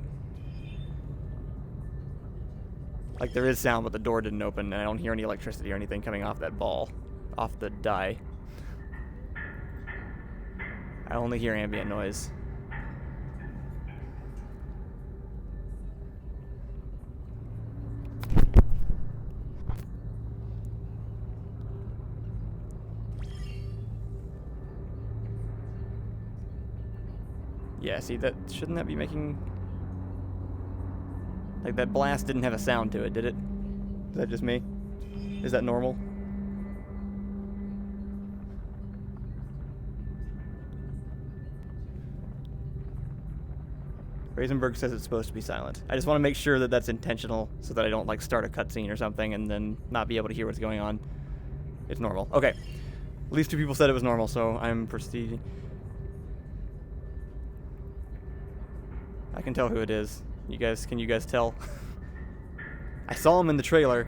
Like, there is sound, but the door didn't open, and I don't hear any electricity or anything coming off that ball, off the die. I only hear ambient noise. Yeah, see, shouldn't that be making... Like, that blast didn't have a sound to it, did it? Is that just me? Is that normal? Raisenberg says it's supposed to be silent. I just want to make sure that that's intentional so that I don't, like, start a cutscene or something and then not be able to hear what's going on. It's normal. Okay. At least 2 people said it was normal, so I'm proceeding. I can tell who it is. Can you guys tell? I saw him in the trailer,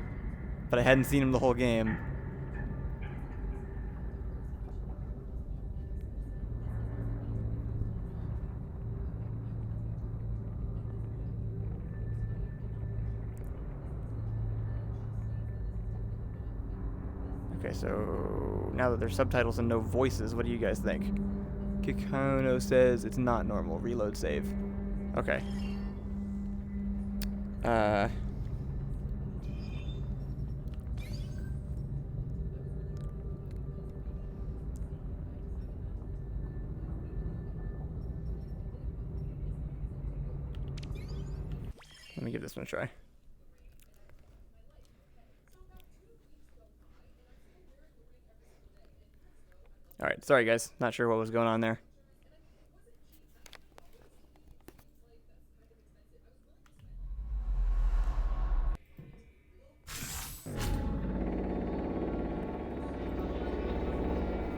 but I hadn't seen him the whole game. Okay, so now that there's subtitles and no voices, what do you guys think? Kikono says it's not normal. Reload save. Okay. Let me give this one a try. Alright, sorry guys. Not sure what was going on there.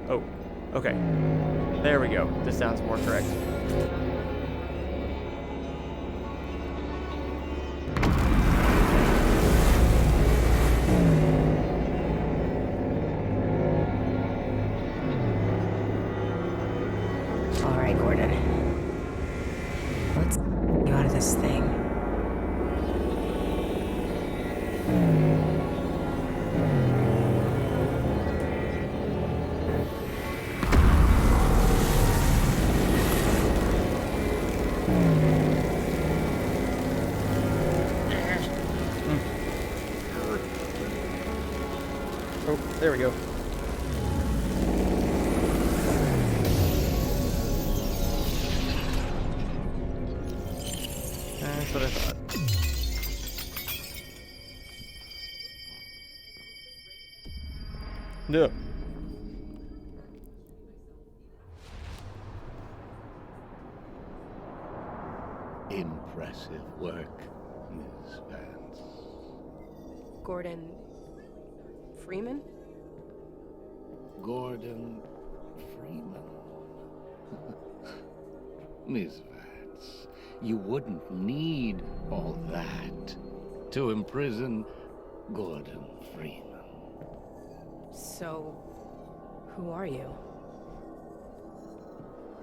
Oh, okay. There we go. This sounds more correct. All right, Gordon. Let's get you out of this thing. Oh, there we go. That's what I thought. No. Impressive work, Miss Vance. Gordon Freeman? Gordon Freeman. Miss Vance, you wouldn't need all that to imprison Gordon Freeman. So, who are you?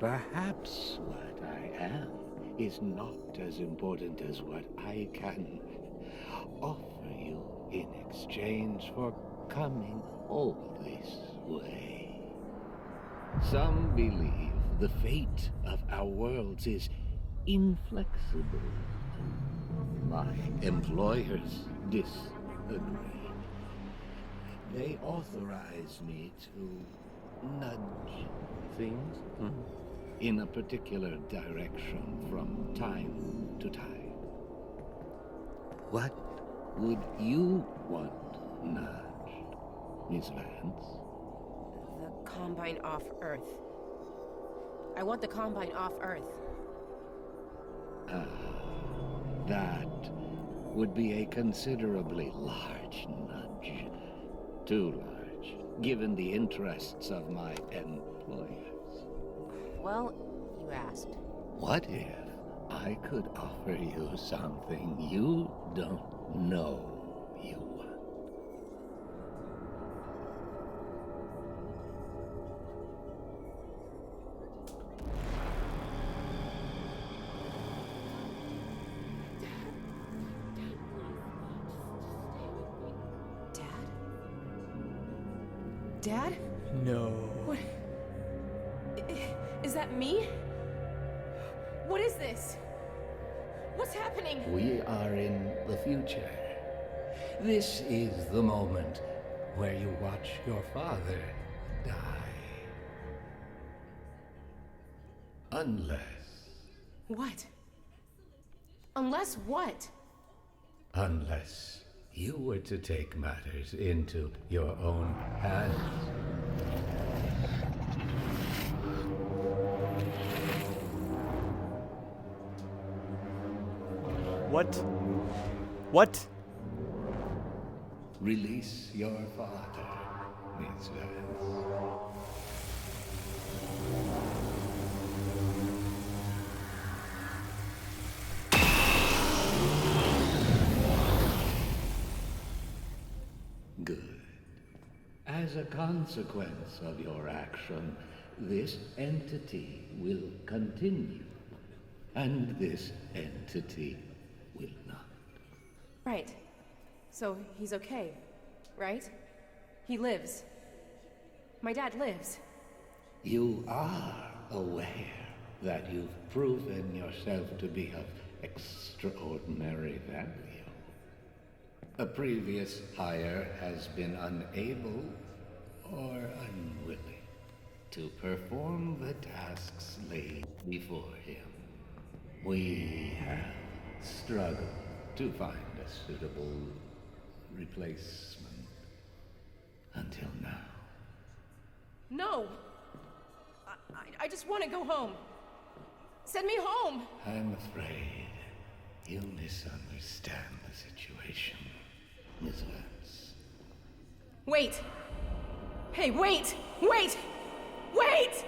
Perhaps what I am is not as important as what I can offer you in exchange for coming all this way. Some believe the fate of our worlds is inflexible. My employers disagree. They authorize me to nudge things in a particular direction from time to time. What would you want nudged, Miss Vance? The Combine off Earth. I want the Combine off Earth. That would be a considerably large nudge. Too large, given the interests of my employers. Well, you asked. What if I could offer you something you don't know you want? Dad? No. What? Is that me? What is this? What's happening? We are in the future. This is the moment where you watch your father die. Unless What? Unless what? you were to take matters into your own hands. What? What? Release your father, Miss Vance. Good. As a consequence of your action, this entity will continue, and this entity will not. Right. So he's okay, right? He lives. My dad lives. You are aware that you've proven yourself to be of extraordinary value. A previous hire has been unable or unwilling to perform the tasks laid before him. We have struggled to find a suitable replacement until now. No! I just want to go home. Send me home! I'm afraid you misunderstand the situation, Miss Vance. Wait! Hey, wait! Wait! Wait!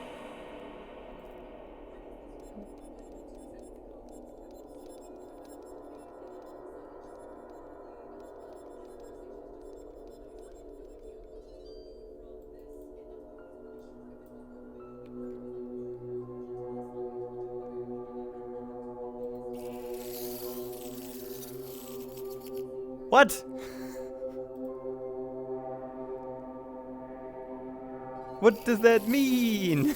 What? What does that mean?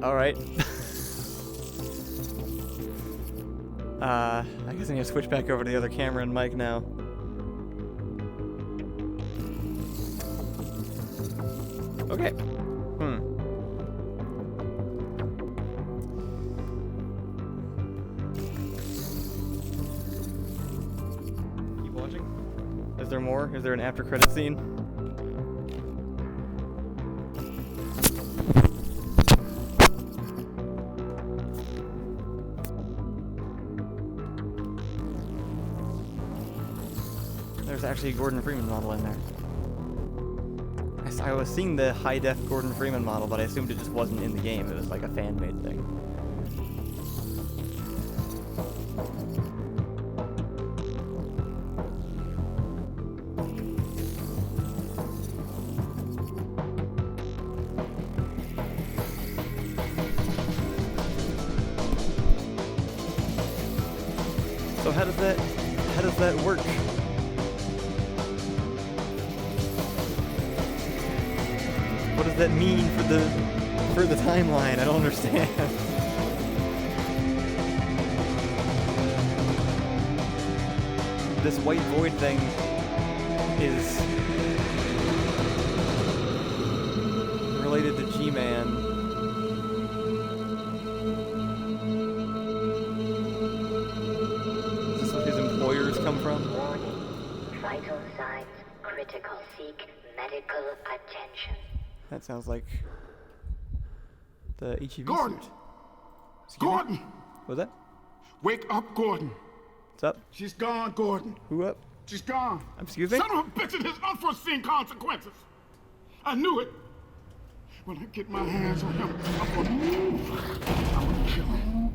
All right. I guess I need to switch back over to the other camera and mic now. Okay. Keep watching. Is there more? Is there an after credit scene? There's actually a Gordon Freeman model in there. I was seeing the high-def Gordon Freeman model, but I assumed it just wasn't in the game. It was like a fan-made thing. So how does that work? What does that mean for the timeline? I don't understand. This white void thing is related to G-Man. Is this what his employers come from? Warning. Vital signs critical. Seek medical attention. That sounds like the HEV Gordon! suit. Excuse Gordon! me? What was that? Wake up, Gordon. What's up? She's gone, Gordon. Who up? She's gone. Excuse me? Son of a bitch, it has unforeseen consequences. I knew it. When I get my hands on him, I'm gonna kill him.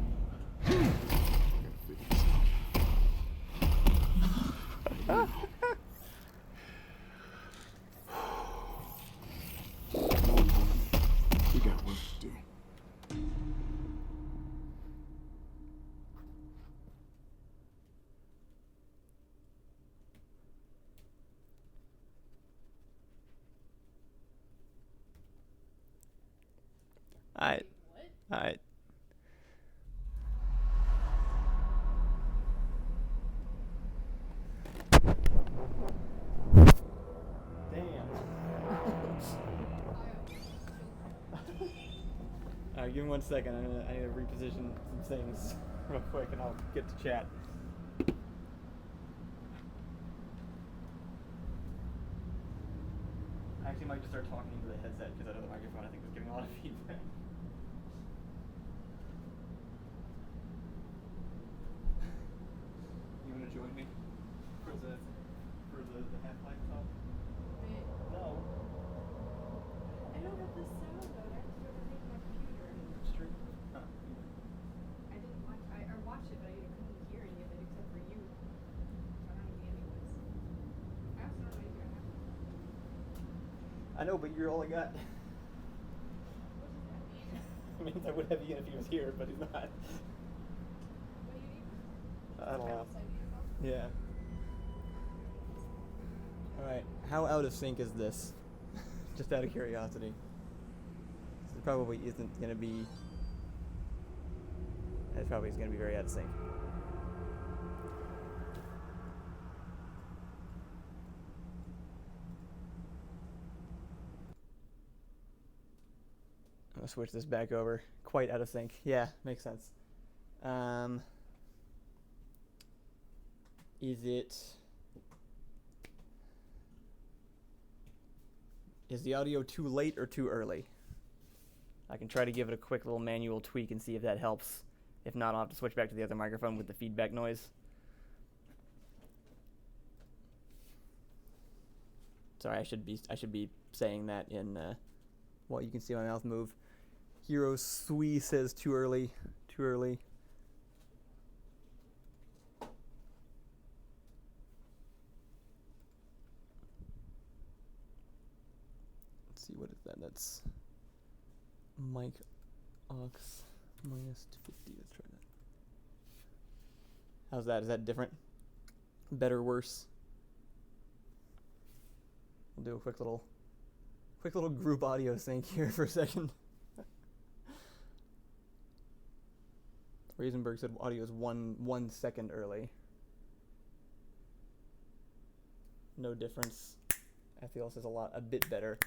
We got work to do. Alright. Alright, give me 1 second. I need to reposition some things real quick and I'll get to chat. I actually might just start talking into the headset because that other microphone I think was giving a lot of feedback. You want to join me for the Half-Life talk? No. I don't have the sound though. I have to do everything on my computer. Stream? Huh. I didn't watch. I watched it, but I couldn't hear any of it except for you. Around me, anyways. I also don't know if you're gonna have. I know, but you're all I got. What does that mean? It means I would have Ian if he was here, but he's not. What do you need? I don't know. Outside microphone? Yeah. Alright, how out of sync is this? Just out of curiosity. This probably isn't going to be... It probably is going to be very out of sync. I'm going to switch this back over. Quite out of sync. Yeah, makes sense. Is the audio too late or too early? I can try to give it a quick little manual tweak and see if that helps. If not, I'll have to switch back to the other microphone with the feedback noise. Sorry, I should be saying that in well, you can see my mouth move. Hero Sui says too early. Too early. See, what is that? That's mic aux minus 250. Let's try that. How's that? Is that different? Better, worse? We'll do a quick little group audio sync here for a second. Raisenberg said audio is 1 second early. No difference. Ethiel says a bit better.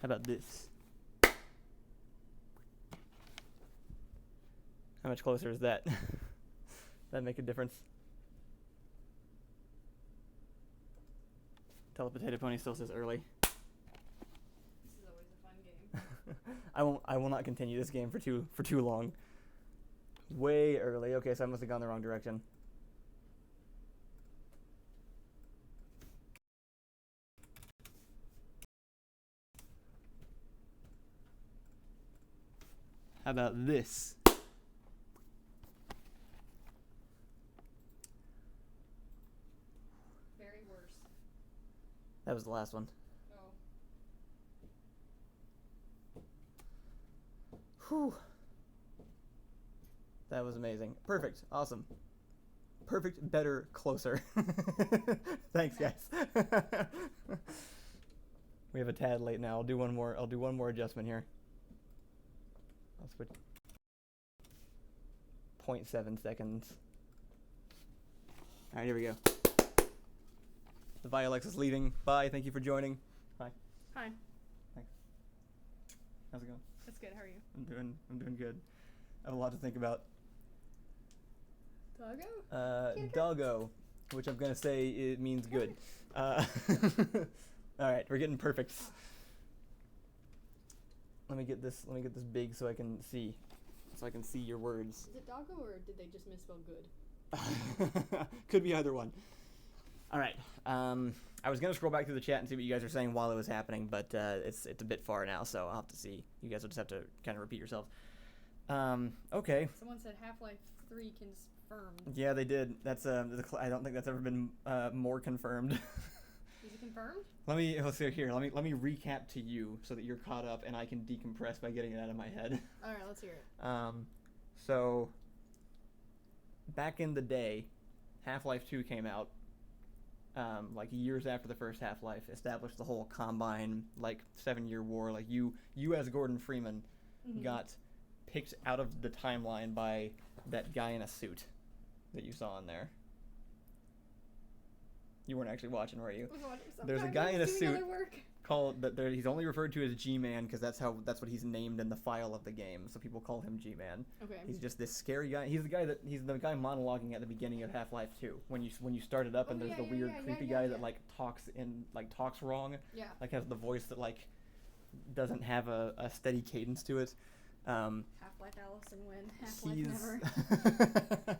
How about this? How much closer is that? That make a difference? Telepotato Pony still says early. I will not continue this game for too long. Way early. Okay, so I must have gone the wrong direction. How about this? Very worse. That was the last one. Oh. Whew. That was amazing. Perfect. Awesome. Perfect, better, closer. Thanks, guys. We have a tad late now. I'll do one more adjustment here. I'll switch 0.7 seconds. Alright, here we go. The Alyx is leaving. Bye, thank you for joining. Bye. Hi. Thanks. How's it going? That's good. How are you? I'm doing good. I have a lot to think about. Doggo? Doggo, which I'm gonna say it means good. All right, we're getting perfects. Let me get this big so I can see your words. Is it doggo or did they just misspell good? Could be either one. All right. I was gonna scroll back through the chat and see what you guys are saying while it was happening, but it's a bit far now, so I'll have to see. You guys will just have to kind of repeat yourselves. Okay. Someone said Half-Life 3 confirmed. Yeah, they did. That's I don't think that's ever been more confirmed. Is it confirmed? Let's see here. Let me recap to you so that you're caught up and I can decompress by getting it out of my head. All right, let's hear it. So back in the day, Half-Life 2 came out. Like years after the first Half-Life, established the whole Combine, like 7-year war. Like you as Gordon Freeman got picked out of the timeline by that guy in a suit that you saw in there. You weren't actually watching, were you? There's a guy in a suit called that. He's only referred to as G-Man because that's what he's named in the file of the game. So people call him G-Man. Okay. He's just this scary guy. He's the guy monologuing at the beginning of Half-Life 2 when you start it up and there's the weird creepy guy that like talks wrong. Yeah. Like has the voice that like doesn't have a steady cadence to it. Half-Life Allison win. Half-Life never.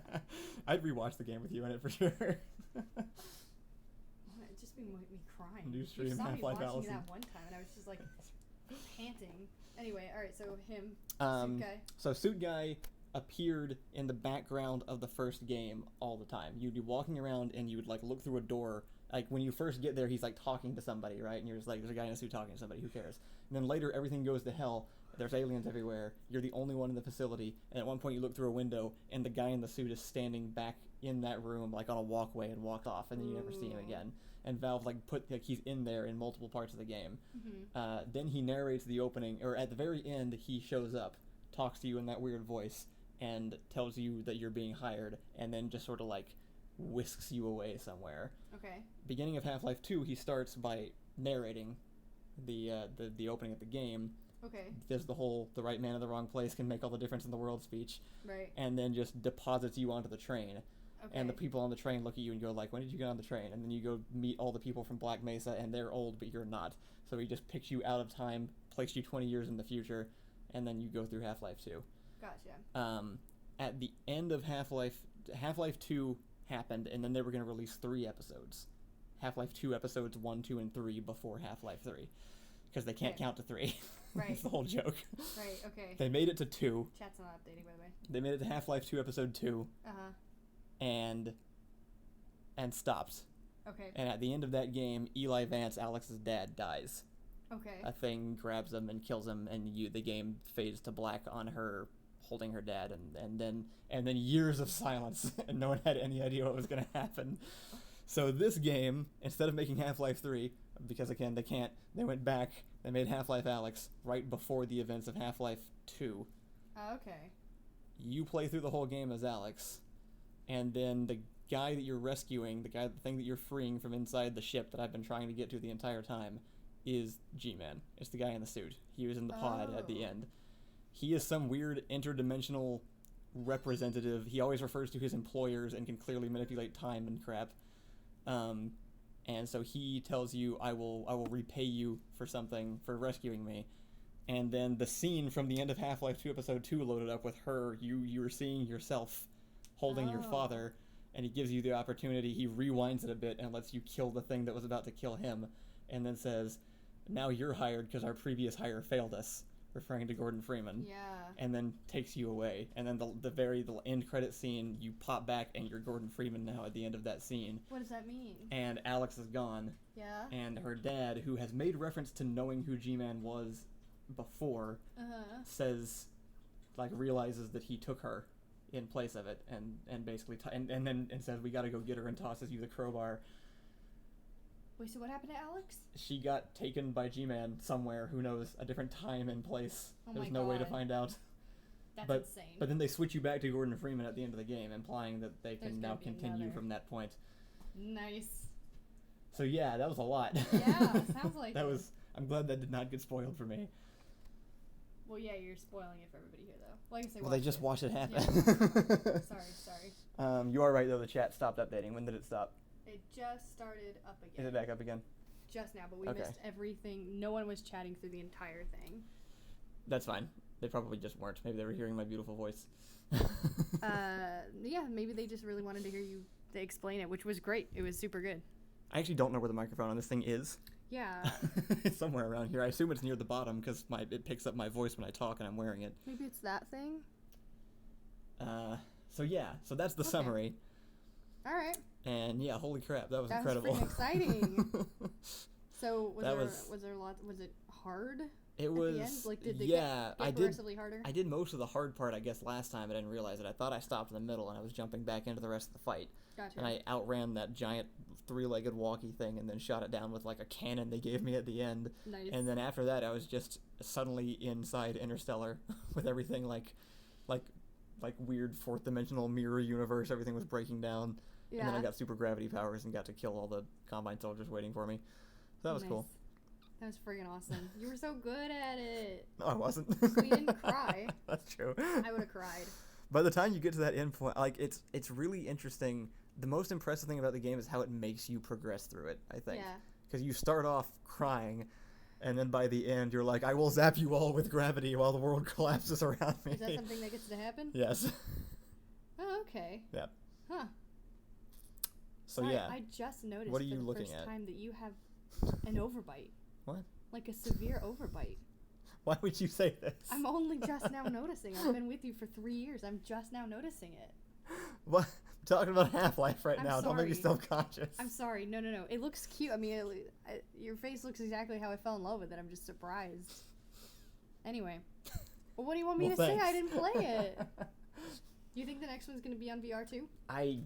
I'd rewatch the game with you in it for sure. It just made me crying. New stream you saw me Half-Life watching Allison. that one time and I was just like panting. Anyway, all right, so him, suit guy. So suit guy appeared in the background of the first game all the time. You'd be walking around and you would like look through a door. Like when you first get there, he's like talking to somebody, right? And you're just like, there's a guy in a suit talking to somebody. Who cares? And then later, everything goes to hell. There's aliens everywhere. You're the only one in the facility. And at one point, you look through a window, and the guy in the suit is standing back in that room, like on a walkway, and walked off. And then you never see him again. And Valve he's in there in multiple parts of the game. Then he narrates the opening, or at the very end, he shows up, talks to you in that weird voice, and tells you that you're being hired, and then just sort of like whisks you away somewhere. Okay. Beginning of Half-Life 2, he starts by narrating the opening of the game. Okay. There's the right man in the wrong place can make all the difference in the world speech. Right. And then just deposits you onto the train. Okay. And the people on the train look at you and go like, when did you get on the train? And then you go meet all the people from Black Mesa, and they're old, but you're not. So he just picks you out of time, placed you 20 years in the future, and then you go through Half-Life 2. Gotcha. At the end of Half-Life 2 happened, and then they were going to release 3 episodes. Half-Life 2 episodes 1, 2, and 3 before Half-Life 3. Because they can't count to 3. Right. That's the whole joke. Right, okay. They made it to 2. Chat's not updating, by the way. They made it to Half-Life 2 episode 2. Uh-huh. And stopped. Okay. And at the end of that game, Eli Vance, Alyx's dad, dies. Okay. A thing grabs him and kills him, and the game fades to black on her holding her dad, and then years of silence, and no one had any idea what was going to happen. So this game, instead of making Half-Life 3, because again they went back, they made Half-Life Alyx right before the events of Half-Life 2. Okay. You play through the whole game as Alyx, and then the guy that you're rescuing, the thing that you're freeing from inside the ship that I've been trying to get to the entire time, is G-Man. It's the guy in the suit. He was in the pod at the end. He is some weird interdimensional representative. He always refers to his employers and can clearly manipulate time and crap. And so he tells you, I will repay you for something, for rescuing me. And then the scene from the end of Half-Life 2 Episode 2 loaded up with her. You were seeing yourself holding your father, and he gives you the opportunity. He rewinds it a bit and lets you kill the thing that was about to kill him, and then says, now you're hired because our previous hire failed us, referring to Gordon Freeman. Yeah. And then takes you away. And then the end credit scene, you pop back and you're Gordon Freeman now at the end of that scene. What does that mean? And Alyx is gone. Yeah. And her dad, who has made reference to knowing who G-Man was before, says, like, realizes that he took her in place of it, and basically and says, we gotta go get her, and tosses you the crowbar. Wait, so what happened to Alyx? She got taken by G-Man somewhere, who knows, a different time and place. Oh There's my no way to God. find out. That's insane. But then they switch you back to Gordon Freeman at the end of the game, implying that they can now continue from that point. Nice. So yeah, that was a lot. Yeah, sounds like that it. was. I'm glad that did not get spoiled for me. Well, yeah, you're spoiling it for everybody here, though. Like I say, Well, they just watched it happen. Yeah. Sorry. You are right, though. The chat stopped updating. When did it stop? It just started up again. Is it back up again? Just now, but we Okay. missed everything. No one was chatting through the entire thing. That's fine. They probably just weren't. Maybe they were hearing my beautiful voice. Yeah, maybe they just really wanted to hear you explain it, which was great. It was super good. I actually don't know where the microphone on this thing is. Yeah. It's somewhere around here. I assume it's near the bottom because it picks up my voice when I talk and I'm wearing it. Maybe it's that thing? So yeah, so that's the summary. All right. And yeah, holy crap, that was That incredible. was freaking exciting. So was there a lot? Was it hard? It was, at the end? Like, did they yeah, get progressively harder? I did most of the hard part, I guess, last time. I didn't realize it. I thought I stopped in the middle, and I was jumping back into the rest of the fight. Gotcha. And I outran that giant three-legged walkie thing, and then shot it down with like a cannon they gave me at the end. Nice. And then after that, I was just suddenly inside Interstellar with everything like weird fourth-dimensional mirror universe. Everything was breaking down. Yeah. And then I got super gravity powers and got to kill all the Combine soldiers waiting for me. So that was cool. That was friggin' awesome. You were so good at it. No, I wasn't. So you didn't cry. That's true. I would have cried. By the time you get to that end point, like, it's really interesting. The most impressive thing about the game is how it makes you progress through it, I think. Yeah. Because you start off crying, and then by the end, you're like, I will zap you all with gravity while the world collapses around me. Is that something that gets to happen? Yes. Oh, okay. Yeah. Huh. So, yeah. I just noticed What are you for the looking first at? time that you have an overbite. What? Like a severe overbite. Why would you say this? I'm only just now noticing. I've been with you for 3 years. I'm just now noticing it. What? I'm talking about Half-Life right I'm now. Don't make me sorry. self-conscious. I'm sorry. No. It looks cute. I mean, your face looks exactly how I fell in love with it. I'm just surprised. Anyway. Well, what do you want me to say? I didn't play it. You think the next one's going to be on VR too? I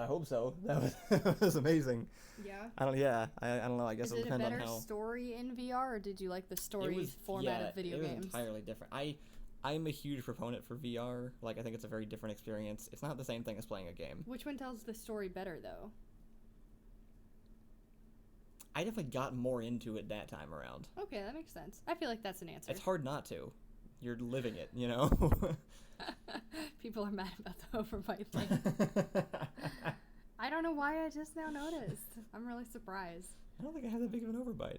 hope so. That was amazing. Yeah. I don't know. I guess Is it'll it a depend on better how. story in VR, or did you like the story format of video it games? was entirely different. I'm a huge proponent for VR. Like, I think it's a very different experience. It's not the same thing as playing a game. Which one tells the story better, though? I definitely got more into it that time around. Okay, that makes sense. I feel like that's an answer. It's hard not to. You're living it, you know? People are mad about the overbite thing. I don't know why I just now noticed. I'm really surprised. I don't think I have that big of an overbite.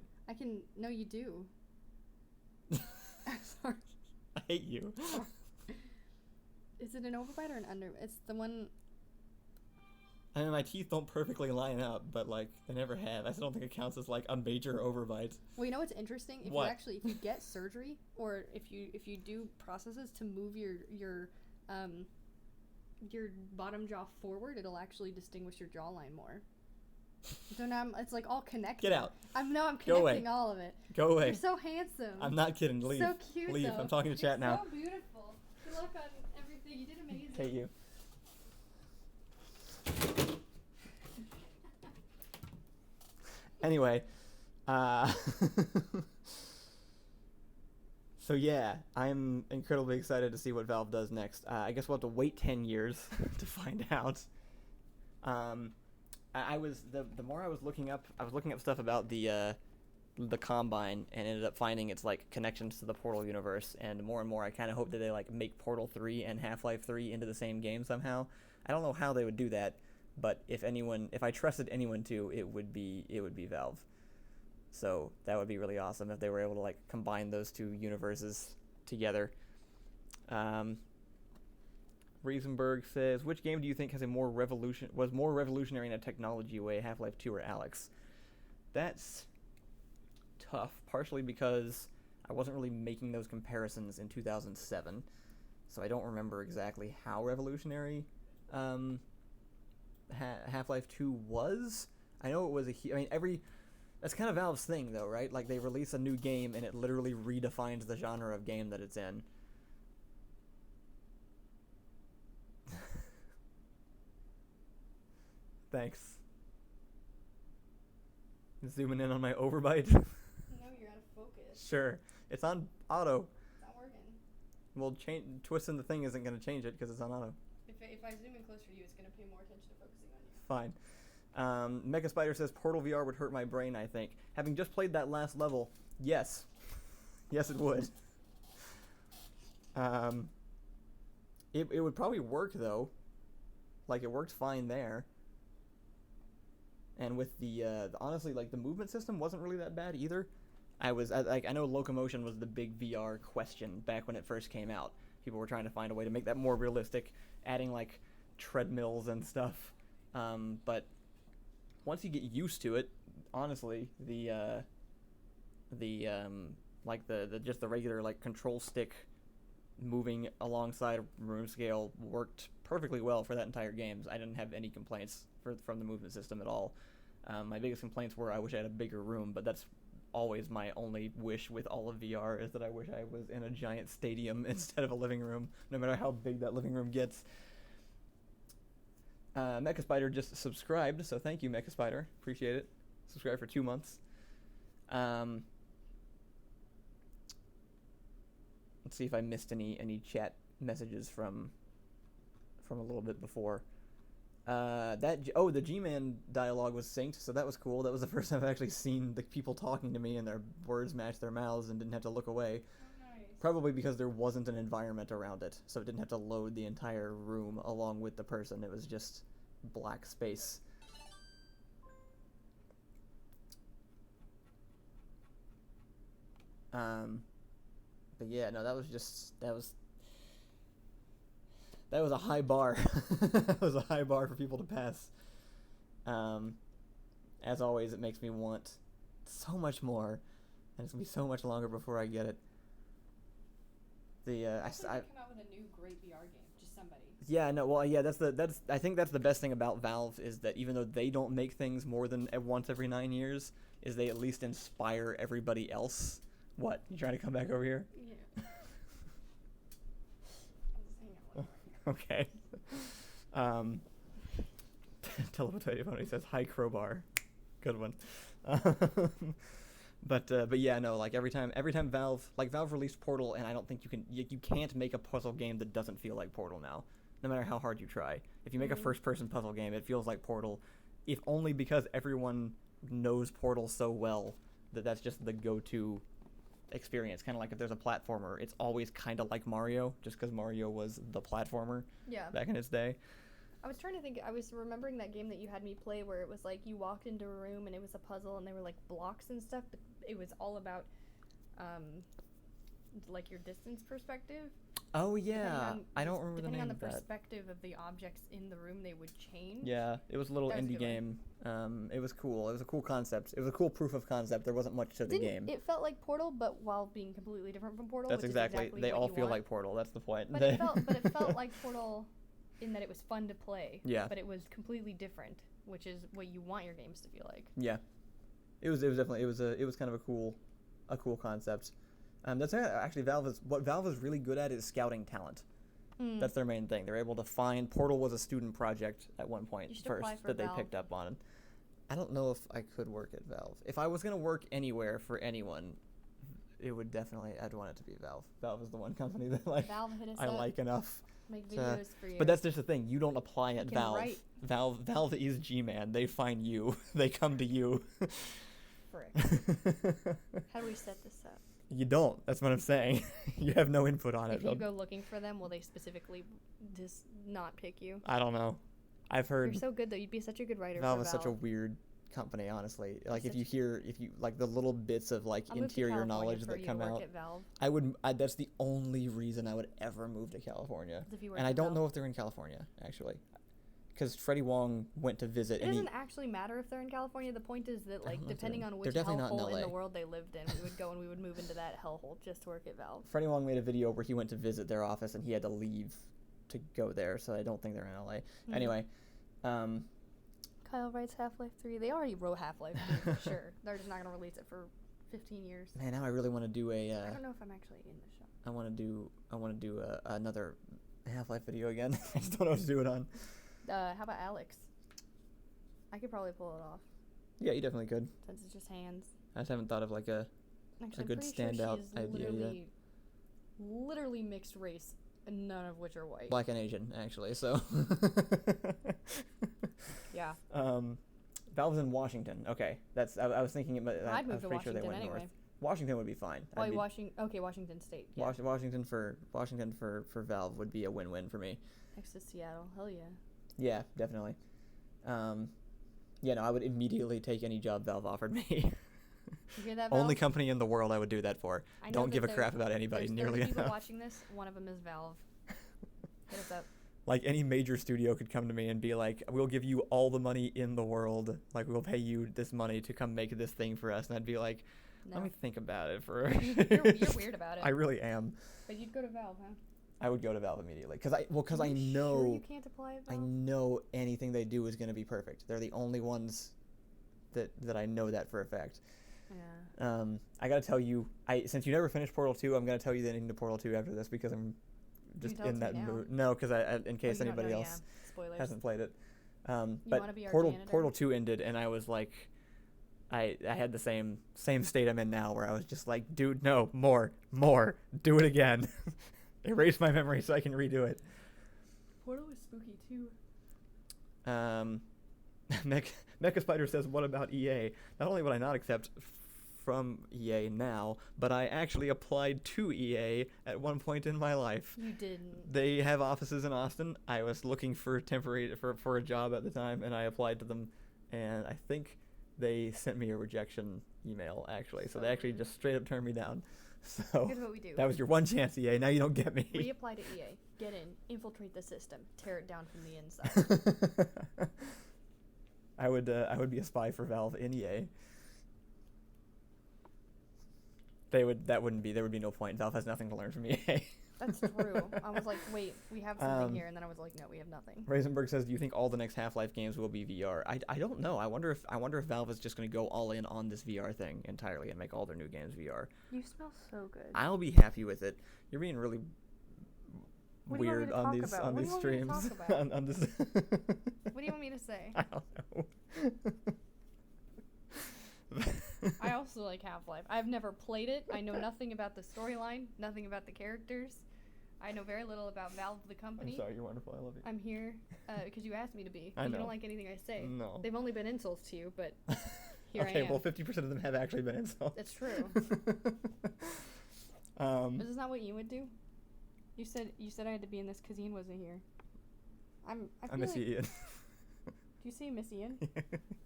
No, you do. I'm sorry. I hate you. Is it an overbite or an under? It's the one. I mean, my teeth don't perfectly line up, but, like, they never have. I still don't think it counts as, like, a major overbite. Well, you know what's interesting? If What? if you get surgery, or if you do processes to move your bottom jaw forward, it'll actually distinguish your jawline more. So now it's like all connected. Get out. I'm Go away. connecting all of it. Go away. You're so handsome. I'm not kidding. Leave. So cute. Leave. Though. I'm talking to chat now. So beautiful. Good luck on everything. You did amazing. Hate you. Anyway, so yeah, I'm incredibly excited to see what Valve does next. I guess we'll have to wait 10 years to find out. I was the more I was looking up stuff about the Combine, and ended up finding its like connections to the Portal universe, and more I kind of hope that they like make Portal 3 and Half-Life 3 into the same game somehow. I don't know how they would do that, but if I trusted anyone to, it would be Valve. So that would be really awesome if they were able to like combine those two universes together. Riesenberg says, which game do you think has was more revolutionary in a technology way, Half-Life 2 or Alyx? That's tough, partially because I wasn't really making those comparisons in 2007, so I don't remember exactly how revolutionary Half-Life 2 was. I know it was that's kind of Valve's thing, though, right? Like, they release a new game, and it literally redefines the genre of game that it's in. Thanks. Zooming in on my overbite. No, you're out of focus. Sure. It's on auto. It's not working. Well, twisting the thing isn't going to change it because it's on auto. If I zoom in closer to you, it's going to pay more attention to focusing on you. Fine. Mecha Spider says Portal VR would hurt my brain, I think. Having just played that last level, yes. Yes, it would. It would probably work, though. Like, it worked fine there. And with the honestly, like, the movement system wasn't really that bad either. I know locomotion was the big VR question back when it first came out. People were trying to find a way to make that more realistic, adding, like, treadmills and stuff. But once you get used to it, honestly, the just the regular, like, control stick moving alongside room scale worked perfectly well for that entire game. I didn't have any complaints from the movement system at all. My biggest complaints were I wish I had a bigger room, but that's always my only wish with all of VR, is that I wish I was in a giant stadium instead of a living room, no matter how big that living room gets. Mecha Spider just subscribed, so thank you, Mecha Spider. Appreciate it. Subscribed for 2 months. Let's see if I missed any chat messages from a little bit before. The G-Man dialogue was synced, so that was cool. That was the first time I've actually seen the people talking to me and their words match their mouths and didn't have to look away. Oh, nice. Probably because there wasn't an environment around it, so it didn't have to load the entire room along with the person. It was just black space. But yeah, no, that was a high bar. That was a high bar for people to pass. As always, it makes me want so much more, and it's gonna be so much longer before I get it. I come out with a new great VR game, just somebody. Yeah, no, well, yeah, I think that's the best thing about Valve, is that even though they don't make things more than once every 9 years, is they at least inspire everybody else. What? You trying to come back over here? Yeah. Okay. Teleportative Pony says, hi, Crowbar. Good one. But yeah, no, like every time Valve released Portal, and I don't think you can't make a puzzle game that doesn't feel like Portal now, no matter how hard you try. If you make a first-person puzzle game, it feels like Portal, if only because everyone knows Portal so well that that's just the go-to experience. Kind of like if there's a platformer, it's always kind of like Mario, just because Mario was the platformer back in its day. I was trying to think, I was remembering that game that you had me play where it was like you walked into a room and it was a puzzle and there were like blocks and stuff, but it was all about like your distance perspective. Oh yeah, I don't remember the name of that. Depending on the perspective of the objects in the room, they would change. Yeah, it was a little indie game. It was cool. It was a cool concept. It was a cool proof of concept. There wasn't much to the game. It felt like Portal, but while being completely different from Portal. That's which exactly. Is They all feel like Portal. That's the point. But it felt like Portal, in that it was fun to play. Yeah. But it was completely different, which is what you want your games to feel like. Yeah. It was definitely kind of a cool concept. That's actually what Valve is really good at is scouting talent. That's their main thing. They're able to find. Portal was a student project at one point first that they picked up on. I don't know if I could work at Valve. If I was gonna work anywhere for anyone, it would definitely. I'd want it to be Valve. Valve is the one company that I like enough. Make videos for you. But that's just the thing. You don't apply at Valve. Write. Valve is G-Man. They find you. They come to you. Frick. How do we set this up? You don't. That's what I'm saying. You have no input on it. If you go looking for them, will they specifically just not pick you? I don't know. I've heard. You're so good though. You'd be such a good writer. Valve for is such a weird company, honestly. Like if you like the little bits of like I'll move to interior California knowledge for that you come to work out, at Valve. that's the only reason I would ever move to California. If you work And I at don't Valve. know if they're in California actually, because Freddie Wong went to visit. It and doesn't actually matter if they're in California. The point is that, like, depending on which They're definitely not in hellhole in the LA. world they lived in, we would go and we would move into that hellhole just to work at Valve. Freddie Wong made a video where he went to visit their office and he had to leave to go there, so I don't think they're in LA. Anyway, Kyle writes Half-Life 3. They already wrote Half-Life 3 for sure. They're just not going to release it for 15 years. man, now I really want to do a. I don't know if I'm actually in the show. I want to do another Half-Life video again. I just don't know what to do it on. How about Alyx? I could probably pull it off. Yeah, you definitely could. Since it's just hands. I just haven't thought of like a Actually, good I'm pretty standout sure she's idea yet. literally mixed race, and none of which are white. Black and Asian, actually. So. Yeah. Valve's in Washington. Okay, that's. I was thinking, but I I'd move was to pretty sure they Washington went anyway. north. Washington would be fine. Why Washington State. Yeah. Washington for Valve would be a win-win for me. Next to Seattle. Hell yeah. Yeah, definitely. Yeah, no, I would immediately take any job Valve offered me. You hear that, Valve? Only company in the world I would do that for. I know Don't that give a crap about anybody there's nearly 30 people enough. watching this. One of them is Valve. Hit us up. Like any major studio could come to me and be like, "We'll give you all the money in the world. Like we'll pay you this money to come make this thing for us." And I'd be like, "Let me think about it for." You're weird about it. I really am. But you'd go to Valve, huh? I would go to Valve immediately because I know Sure you can't apply at I Valve? know anything they do is going to be perfect. They're the only ones that I know that for a fact. Yeah. I gotta tell you, since you never finished Portal 2, I'm gonna tell you the ending to Portal 2 after this because I'm just in that mood. No, because in case anybody else hasn't played it. But Portal 2 ended, and I was like, I had the same state I'm in now, where I was just like, dude, no, more, do it again. Erase my memory so I can redo it. Portal was spooky too. Mecha Spider says, what about EA? Not only would I not accept from EA now, but I actually applied to EA at one point in my life. You didn't. They have offices in Austin. I was looking for for a job at the time, and I applied to them, and I think they sent me a rejection email, actually. So they actually just straight up turned me down. So here's what we do. That was your one chance, EA. Now you don't get me. Reapply to EA. Get in. Infiltrate the system. Tear it down from the inside. I would be a spy for Valve in EA. There would be no point. Valve has nothing to learn from EA. That's true. I was like, wait, we have something here, and then I was like, no, we have nothing. Reisenberg says, do you think all the next Half-Life games will be VR? I don't know. I wonder if Valve is just going to go all in on this VR thing entirely and make all their new games VR. You smell so good. I'll be happy with it. You're being really weird on these streams. on this. What do you want me to say? I don't know. I also like Half-Life. I've never played it. I know nothing about the storyline, nothing about the characters. I know very little about Valve, the company. I'm sorry, you're wonderful. I love you. I'm here because you asked me to be. I know. You don't like anything I say. No. They've only been insults to you, but here I am. Okay, well, 50% of them have actually been insults. That's true. This is not what you would do. You said I had to be in this because Ian wasn't here. I miss you, Ian. Do you say miss Ian?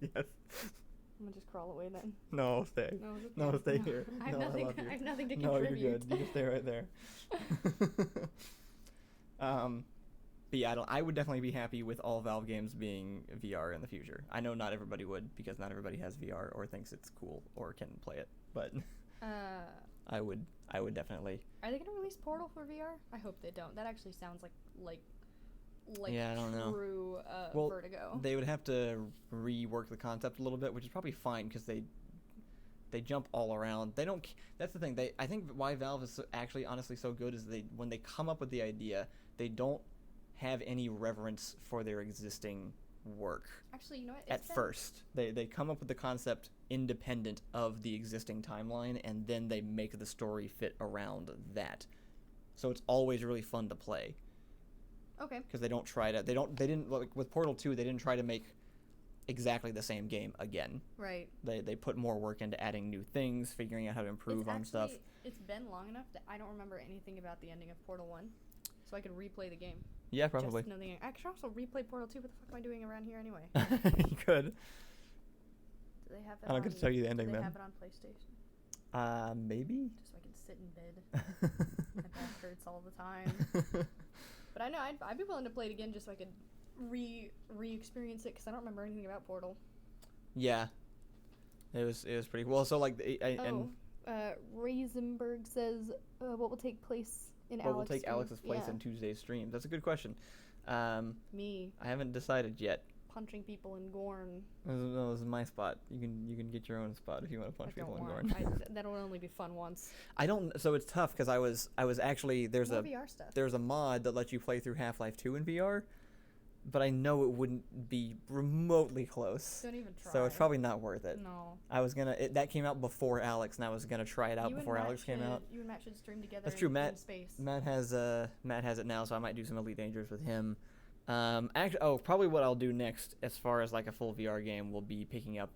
Yes. I'm gonna just crawl away then. No, stay. No, it's okay. No, stay here. I have nothing. I have nothing to No, contribute. you're good. You just stay right there. But yeah, I would definitely be happy with all Valve games being VR in the future. I know not everybody would because not everybody has VR or thinks it's cool or can play it. But I would definitely. Are they gonna release Portal for VR? I hope they don't. That actually sounds like yeah, I don't know. True well, Vertigo. They would have to rework the concept a little bit, which is probably fine because they jump all around. They don't. That's the thing. I think why Valve is actually honestly so good is when they come up with the idea, they don't have any reverence for their existing work. Actually, you know what? At first, they come up with the concept independent of the existing timeline, and then they make the story fit around that. So it's always really fun to play. Okay. Because they didn't like with Portal 2, they didn't try to make exactly the same game again. Right. They put more work into adding new things, figuring out how to improve on stuff. It's been long enough that I don't remember anything about the ending of Portal 1, so I could replay the game. Yeah, probably. Just know the I could also replay Portal 2. What the fuck am I doing around here anyway? You could. Do they have it I don't get to tell you the ending do they then. have it on PlayStation? Maybe. Just so I can sit in bed. My back hurts all the time. But I know I'd be willing to play it again just so I could re-experience it because I don't remember anything about Portal. Yeah. It was pretty cool. So like Reisenberg says what will take place in what will Alyx take stream? Alex's place in Tuesday's stream? That's a good question. Me I haven't decided yet. punching people in Gorn. No, this is my spot. You can get your own spot if you want to punch people in Gorn. That'll only be fun once. I don't. So it's tough because I was actually there's More a VR stuff. there's a mod that lets you play through Half-Life 2 in VR, but I know it wouldn't be remotely close. Don't even try. So it's probably not worth it. No. I was gonna. That came out before Alyx, and I was gonna try it out before Alyx came out. You and Matt should stream together. That's true. In space. Matt has it now, so I might do some Elite Dangerous with him. Probably what I'll do next, as far as like a full VR game, will be picking up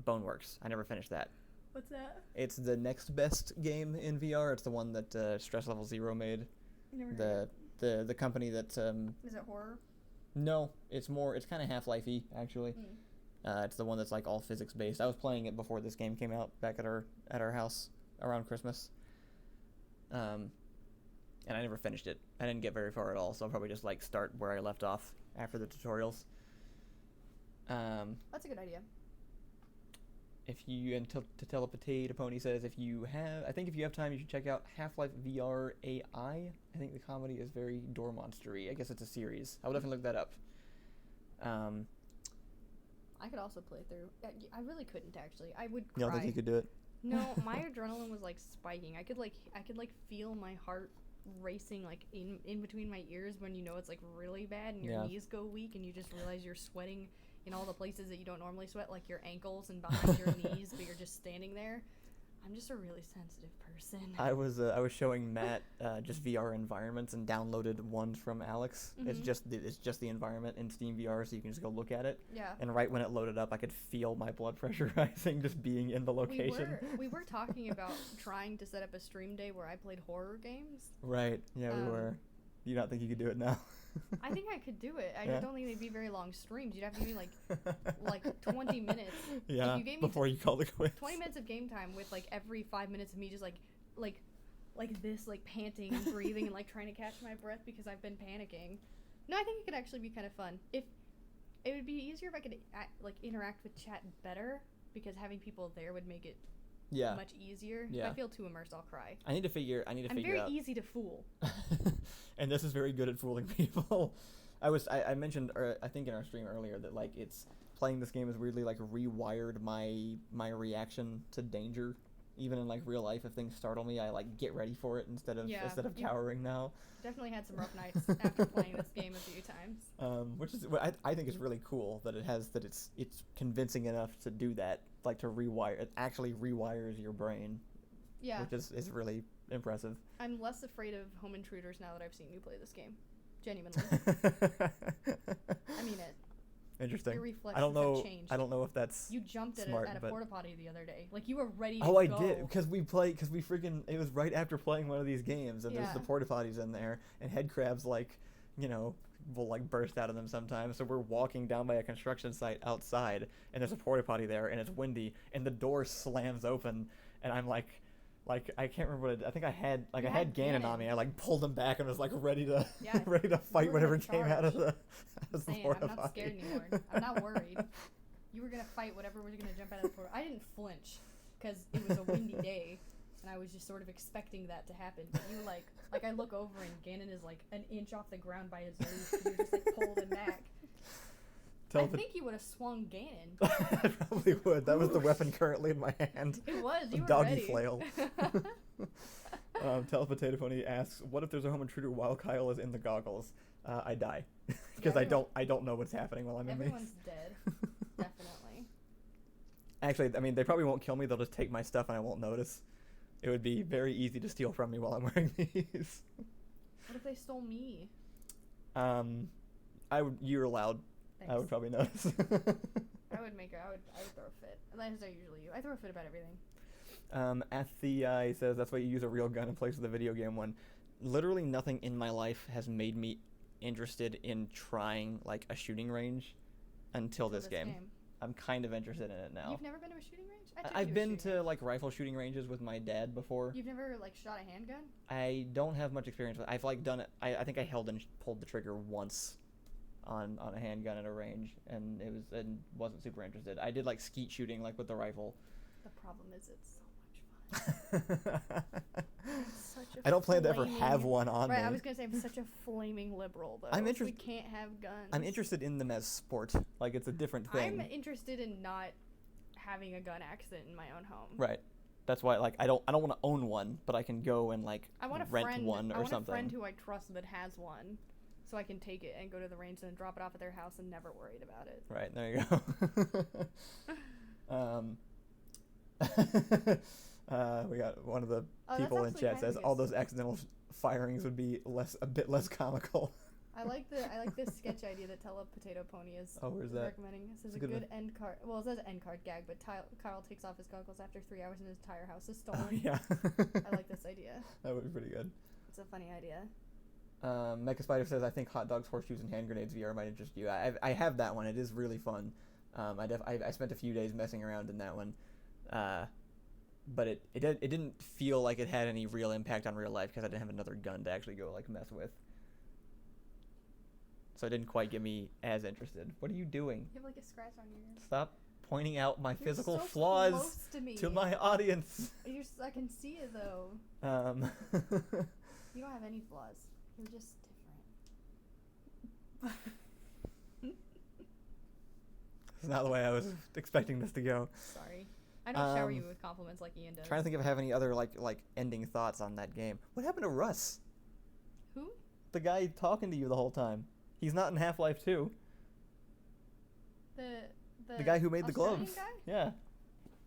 Boneworks. I never finished that. What's that? It's the next best game in VR. It's the one that Stress Level Zero made. Never heard The company that Is it horror? No, it's kind of Half-Life-y actually. It's the one that's like all physics based. I was playing it before this game came out back at our house around Christmas. And I never finished it. I didn't get very far at all, so I'll probably just like start where I left off after the tutorials. That's a good idea. If you to tell a potato pony says if you have time you should check out Half-Life VR AI. I think the comedy is very door monstery. I guess it's a series. I will definitely look that up. I could also play through. I really couldn't actually. I would cry. You don't think you could do it? No, my adrenaline was like spiking. I could feel my heart racing like in between my ears when you know it's like really bad and your knees go weak and you just realize you're sweating in all the places that you don't normally sweat, like your ankles and behind your knees, but you're just standing there. I'm just a really sensitive person. I was showing Matt just VR environments and downloaded ones from Alyx. Mm-hmm. It's just the environment in Steam VR, so you can just go look at it. Yeah. And right when it loaded up, I could feel my blood pressure rising just being in the location. We were talking about trying to set up a stream day where I played horror games. Right. Yeah, we were. Do you not think you could do it now? I think I could do it. I don't think they'd be very long streams. You'd have to give me like 20 minutes. Yeah. If you gave me before you called it quits. 20 minutes of game time with like every 5 minutes of me just like this, like panting and breathing and like trying to catch my breath because I've been panicking. No, I think it could actually be kind of fun. If it would be easier if I could like interact with chat better, because having people there would make it much easier. Yeah. If I feel too immersed, I'll cry. I need to figure I'm out. very easy to fool. And this is very good at fooling people. I mentioned, I think in our stream earlier, that like it's playing this game has weirdly like rewired my reaction to danger. Even in like real life, if things startle me, I like get ready for it instead of cowering now. Definitely had some rough nights after playing this game a few times. Which is what I think is really cool that it's convincing enough to do that, like to rewire. It actually rewires your brain. Yeah. Which is really impressive. I'm less afraid of home intruders now that I've seen you play this game. Genuinely. I mean it. Interesting. Your reflexes I don't know. have changed. I don't know if that's You jumped smart, at a porta potty the other day. Like you were ready to go. go. I did, because we freaking, it was right after playing one of these games, and there's the porta potties in there, and head crabs like, will like burst out of them sometimes. So we're walking down by a construction site outside, and there's a porta potty there, and it's windy, and the door slams open, and I'm like I can't remember what I think I had Ganon on me. I like pulled him back and was like ready to fight whatever came out of the porta I'm not scared anymore. I'm not worried. You were gonna fight whatever was gonna jump out of the porta. I didn't flinch because it was a windy day, and I was just sort of expecting that to happen. But you like I look over and Ganon is like an inch off the ground by his loose. You're just like pulled him back. I think you would have swung Ganon. I probably would. That was the weapon currently in my hand. It was. You were doggy ready. Flail. Potato Pony asks, "What if there's a home intruder while Kyle is in the goggles?" I die because I don't know what's happening while I'm in these. Everyone's dead. Definitely. Actually, I mean, they probably won't kill me. They'll just take my stuff and I won't notice. It would be very easy to steal from me while I'm wearing these. What if they stole me? You're allowed. Thanks. I would probably notice. I would throw a fit. As I usually do. I throw a fit about everything. Athei says that's why you use a real gun in place of the video game one. Literally nothing in my life has made me interested in trying like a shooting range until this game. I'm kind of interested in it now. You've never been to a shooting range? I've been to like rifle shooting ranges with my dad before. You've never like shot a handgun? I don't have much experience with it. I've like done it. I think I held and pulled the trigger once on a handgun at a range, and wasn't super interested. I did like skeet shooting like with the rifle. The problem is it's so much fun. I don't plan to ever have one on me. Right, I was gonna say I'm such a flaming liberal though. I'm interested. We can't have guns. I'm interested in them as sport. Like it's a different thing. I'm interested in not having a gun accident in my own home. Right. That's why like I don't want to own one, but I can go and like rent one or something. I want a friend who I trust that has one, so I can take it and go to the range and then drop it off at their house and never worried about it. Right, there you go. We got one of the people in chat says all those accidental firings would be a bit less comical. I like this sketch idea that Potato Pony is recommending. This is a good end card. Well, it says end card gag, but Kyle takes off his goggles after 3 hours and his entire house is stolen. Oh, yeah. I like this idea. That would be pretty good. It's a funny idea. Mecha Spider says, I think hot dogs, horseshoes, and hand grenades VR might interest you. I have that one. It is really fun. I spent a few days messing around in that one. But it didn't feel like it had any real impact on real life because I didn't have another gun to actually go like mess with. So it didn't quite get me as interested. What are you doing? You have like a scratch on your ear. Stop pointing out my physical so flaws to my audience. I can see it though. You don't have any flaws. You're just different. It's not the way I was expecting this to go. Sorry. I don't shower you with compliments like Ian does. Trying to think if I have any other like ending thoughts on that game. What happened to Russ? Who? The guy talking to you the whole time. He's not in Half-Life 2. The guy who made the gloves. Guy? Yeah.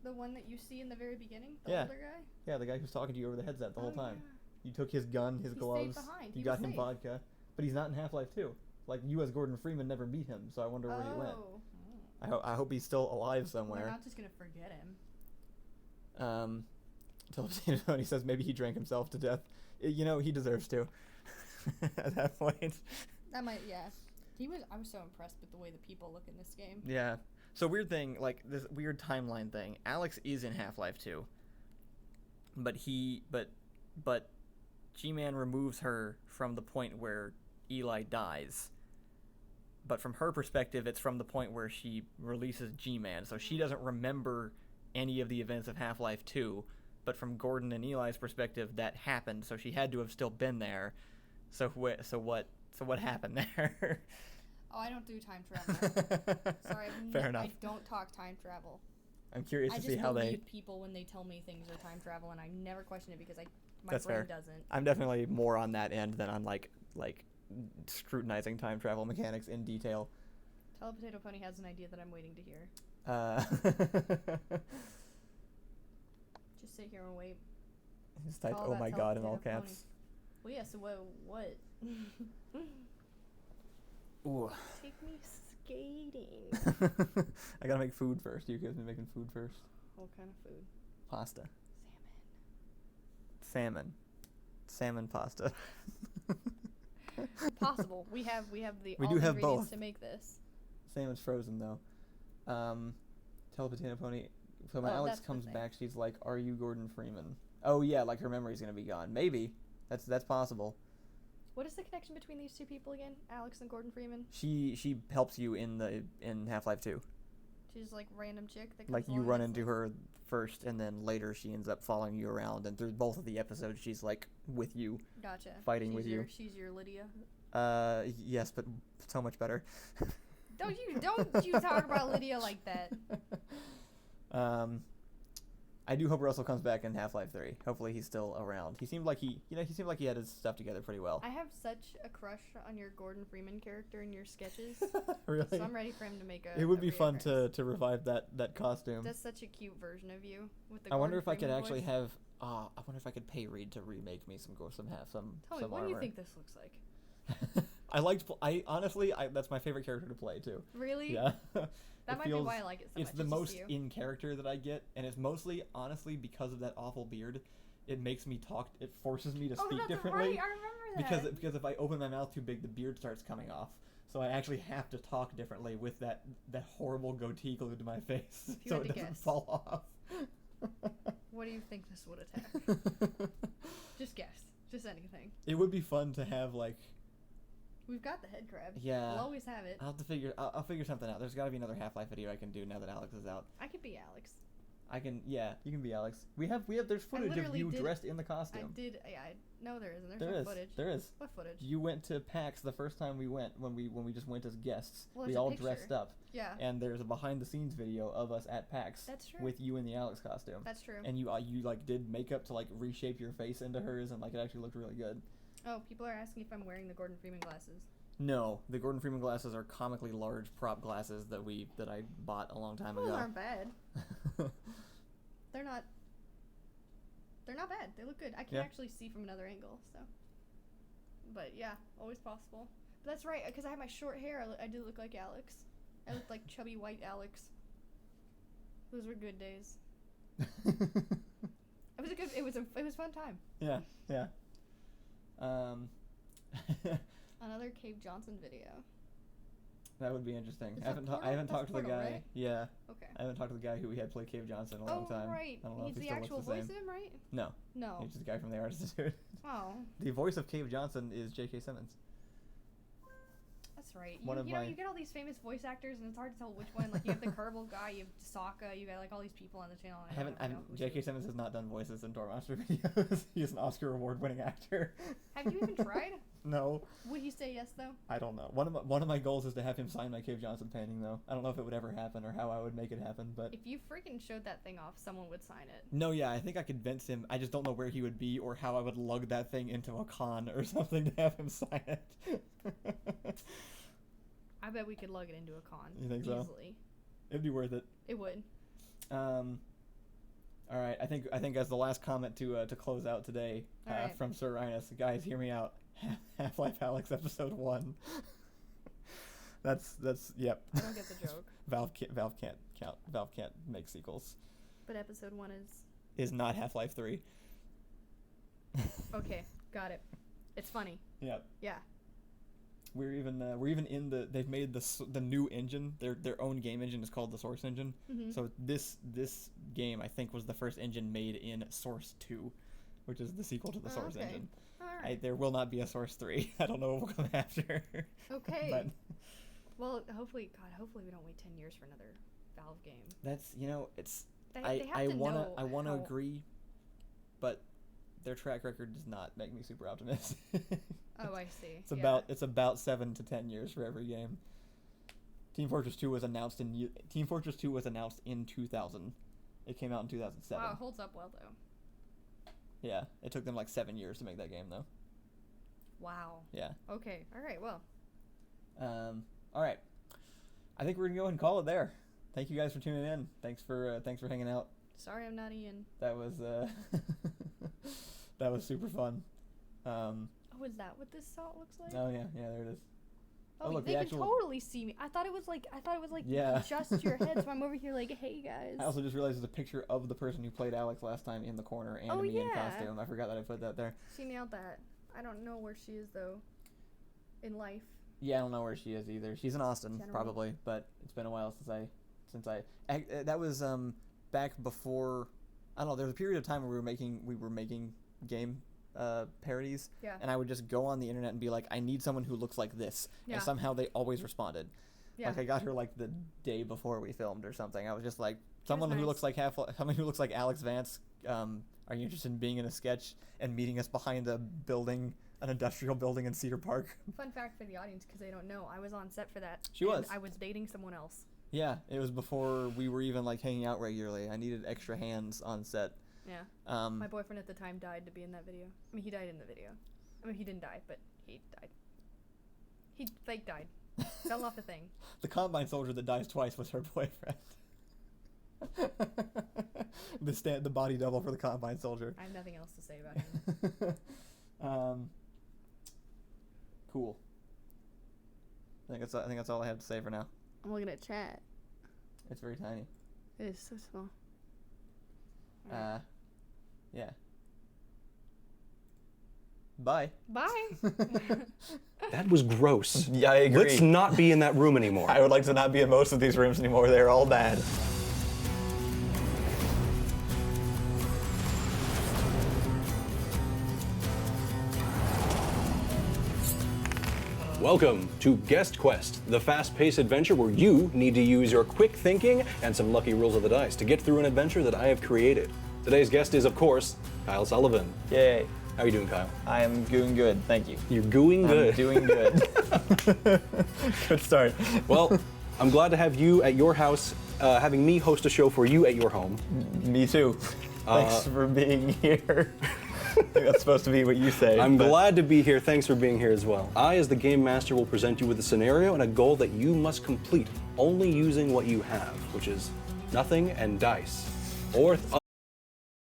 The one that you see in the very beginning? The older guy? Yeah, the guy who's talking to you over the headset the whole time. Yeah. You took his gun, his gloves. Stayed behind. You got him vodka. But he's not in Half-Life 2. Like, you as Gordon Freeman never beat him, so I wonder where he went. I hope he's still alive somewhere. We're not just going to forget him. He says maybe he drank himself to death. He deserves to. At that point. That might, yeah. I was so impressed with the way the people look in this game. Yeah. So weird thing, like this weird timeline thing. Alyx is in Half-Life 2. But G-Man removes her from the point where Eli dies. But from her perspective, it's from the point where she releases G-Man. So she doesn't remember any of the events of Half-Life 2. But from Gordon and Eli's perspective, that happened. So she had to have still been there. So what happened there? Oh, I don't do time travel. Sorry, Fair enough. I don't talk time travel. I'm curious to see how I just believe people when they tell me things are time travel, and I never question it because my That's brain fair. doesn't. I'm definitely more on that end than on like scrutinizing time travel mechanics in detail. Potato Pony has an idea that I'm waiting to hear. Just sit here and wait. Just type "Oh my God" in all caps. Pony. Well, yeah. So what? Ooh. Take me skating. I gotta make food first. You guys be making food first. What kind of food? Pasta. Salmon pasta. Possible. We have the we all do have ingredients both. to make this. Salmon's frozen though. Tell Potato Pony. So when Alyx comes back, she's like, "Are you Gordon Freeman?" Oh yeah, like her memory's gonna be gone. Maybe. That's possible. What is the connection between these two people again? Alyx and Gordon Freeman? She helps you in Half-Life 2. She's like random chick that comes like you run into her first, and then later she ends up following you around, and through both of the episodes she's like with you. Gotcha. Fighting with you. She's your Lydia. Yes, but so much better. Don't you talk about Lydia like that. I do hope Russell comes back in Half-Life 3. Hopefully he's still around. He seemed like he had his stuff together pretty well. I have such a crush on your Gordon Freeman character in your sketches. Really? So I'm ready for him to make a. It would be fun to revive that costume. That's such a cute version of you with the. I wonder if Gordon I could Freeman actually voice. have. I wonder if I could pay Reed to remake me some Tell me, what armor. do you think this looks like? I honestly that's my favorite character to play too. Really? Yeah. That might be why I like it so much. It's the most in character that I get, and it's mostly honestly because of that awful beard. It makes me talk. It forces me to speak differently. Right. I remember that. Because if I open my mouth too big, the beard starts coming off. so I actually have to talk differently with that horrible goatee glued to my face, so it doesn't fall off. What do you think this would attack? Just guess. Just anything. It would be fun to have like. We've got the head crab. Yeah. We'll always have it. I'll have to figure. I'll figure something out. There's got to be another Half-Life video I can do now that Alyx is out. I could be Alyx. I can. Yeah, you can be Alyx. We have. There's footage of you dressed in the costume. I did. Yeah. No, there isn't. There no is. footage. There is. What footage? You went to PAX the first time we went when we just went as guests. Well, we all dressed up. Yeah. And there's a behind-the-scenes video of us at PAX. That's true. With you in the Alyx costume. That's true. And you like did makeup to like reshape your face into hers, and like it actually looked really good. Oh, people are asking if I'm wearing the Gordon Freeman glasses. No, the Gordon Freeman glasses are comically large prop glasses that I bought a long time ago. Those aren't bad. They're not bad. They look good. I can actually see from another angle, so. But yeah, always possible. But that's right, because I had my short hair. I did look like Alyx. I looked like chubby white Alyx. Those were good days. It was a fun time. Yeah. Another Cave Johnson video. That would be interesting. I haven't talked to the guy. Right? Yeah. Okay. I haven't talked to the guy who we had play Cave Johnson in a long time. Oh, right. I don't know He's if he the still actual looks the voice same. of him, right? No. He's just the guy from the Art Institute. Oh. The voice of Cave Johnson is J.K. Simmons. That's right. You get all these famous voice actors, and it's hard to tell which one. Like, you have the Kerbal guy, you have Sokka, you got like all these people on the channel. J.K. Simmons has not done voices in Door Monster videos. He is an Oscar award-winning actor. Have you even tried? No. Would he say yes though? I don't know. One of my goals is to have him sign my Cave Johnson painting though. I don't know if it would ever happen or how I would make it happen, but if you freaking showed that thing off, someone would sign it. No, yeah, I think I could convince him. I just don't know where he would be or how I would lug that thing into a con or something to have him sign it. I bet we could lug it into a con. You think easily. So? It'd be worth it. It would. All right, I think as the last comment to close out today from Sir Rhinus, guys, hear me out. Half-Life Alyx episode 1. that's yep. I don't get the joke. Valve can't make sequels. But episode 1 is not Half-Life 3. Okay, got it. It's funny. Yep. Yeah. We're even in they've made the new engine. Their own game engine is called the Source engine. Mm-hmm. So this game I think was the first engine made in Source 2, which is the sequel to the Source engine. All right. There will not be a Source 3. I don't know what will come after. Okay. But well, hopefully we don't wait 10 years for another Valve game. That's it's I wanna agree, but their track record does not make me super optimistic. Oh, I see. It's about 7 to 10 years for every game. Team Fortress 2 was announced in 2000. It came out in 2007. Wow, it holds up well though. Yeah, it took them like 7 years to make that game though. Wow. Yeah. Okay. All right. Well. All right. I think we're gonna go ahead and call it there. Thank you guys for tuning in. Thanks for hanging out. Sorry, I'm not Ian. That was that was super fun. Oh, is that what this salt looks like? Oh yeah, there it is. Oh, look, they can totally see me. I thought it was like yeah. just your head, so I'm over here like, hey guys. I also just realized there's a picture of the person who played Alyx last time in the corner and me in costume. I forgot that I put that there. She nailed that. I don't know where she is though. In life. Yeah, I don't know where she is either. She's in Austin probably, but it's been a while since I that was back before. I don't know. There was a period of time where we were making game parodies, and I would just go on the internet and be like, I need someone who looks like this, and somehow they always responded. Like I got her like the day before we filmed or something. I was just like, someone who looks like Alyx Vance. Are you interested in being in a sketch and meeting us behind a building, an industrial building in Cedar Park? Fun fact for the audience, because they don't know, I was on set for that. She was. I was dating someone else. Yeah, it was before we were even like hanging out regularly. I needed extra hands on set. Yeah. My boyfriend at the time died to be in that video. I mean, he died in the video. I mean, he didn't die, but he died. He fake died. Fell off the thing. The Combine soldier that dies twice was her boyfriend. The body double for the Combine soldier. I have nothing else to say about him. Cool. I think that's all I have to say for now. I'm looking at chat. It's very tiny. It is so small. Yeah. Bye. Bye. That was gross. Yeah, I agree. Let's not be in that room anymore. I would like to not be in most of these rooms anymore. They're all bad. Welcome to Guest Quest, the fast-paced adventure where you need to use your quick thinking and some lucky rolls of the dice to get through an adventure that I have created. Today's guest is, of course, Kyle Sullivan. Yay. How are you doing, Kyle? I am doing good, thank you. You're doing good. I'm doing good. Good start. Well, I'm glad to have you at your house, having me host a show for you at your home. Me too. Thanks for being here. I think that's supposed to be what you say. I'm glad to be here. Thanks for being here as well. I, as the Game Master, will present you with a scenario and a goal that you must complete only using what you have, which is nothing and dice. Or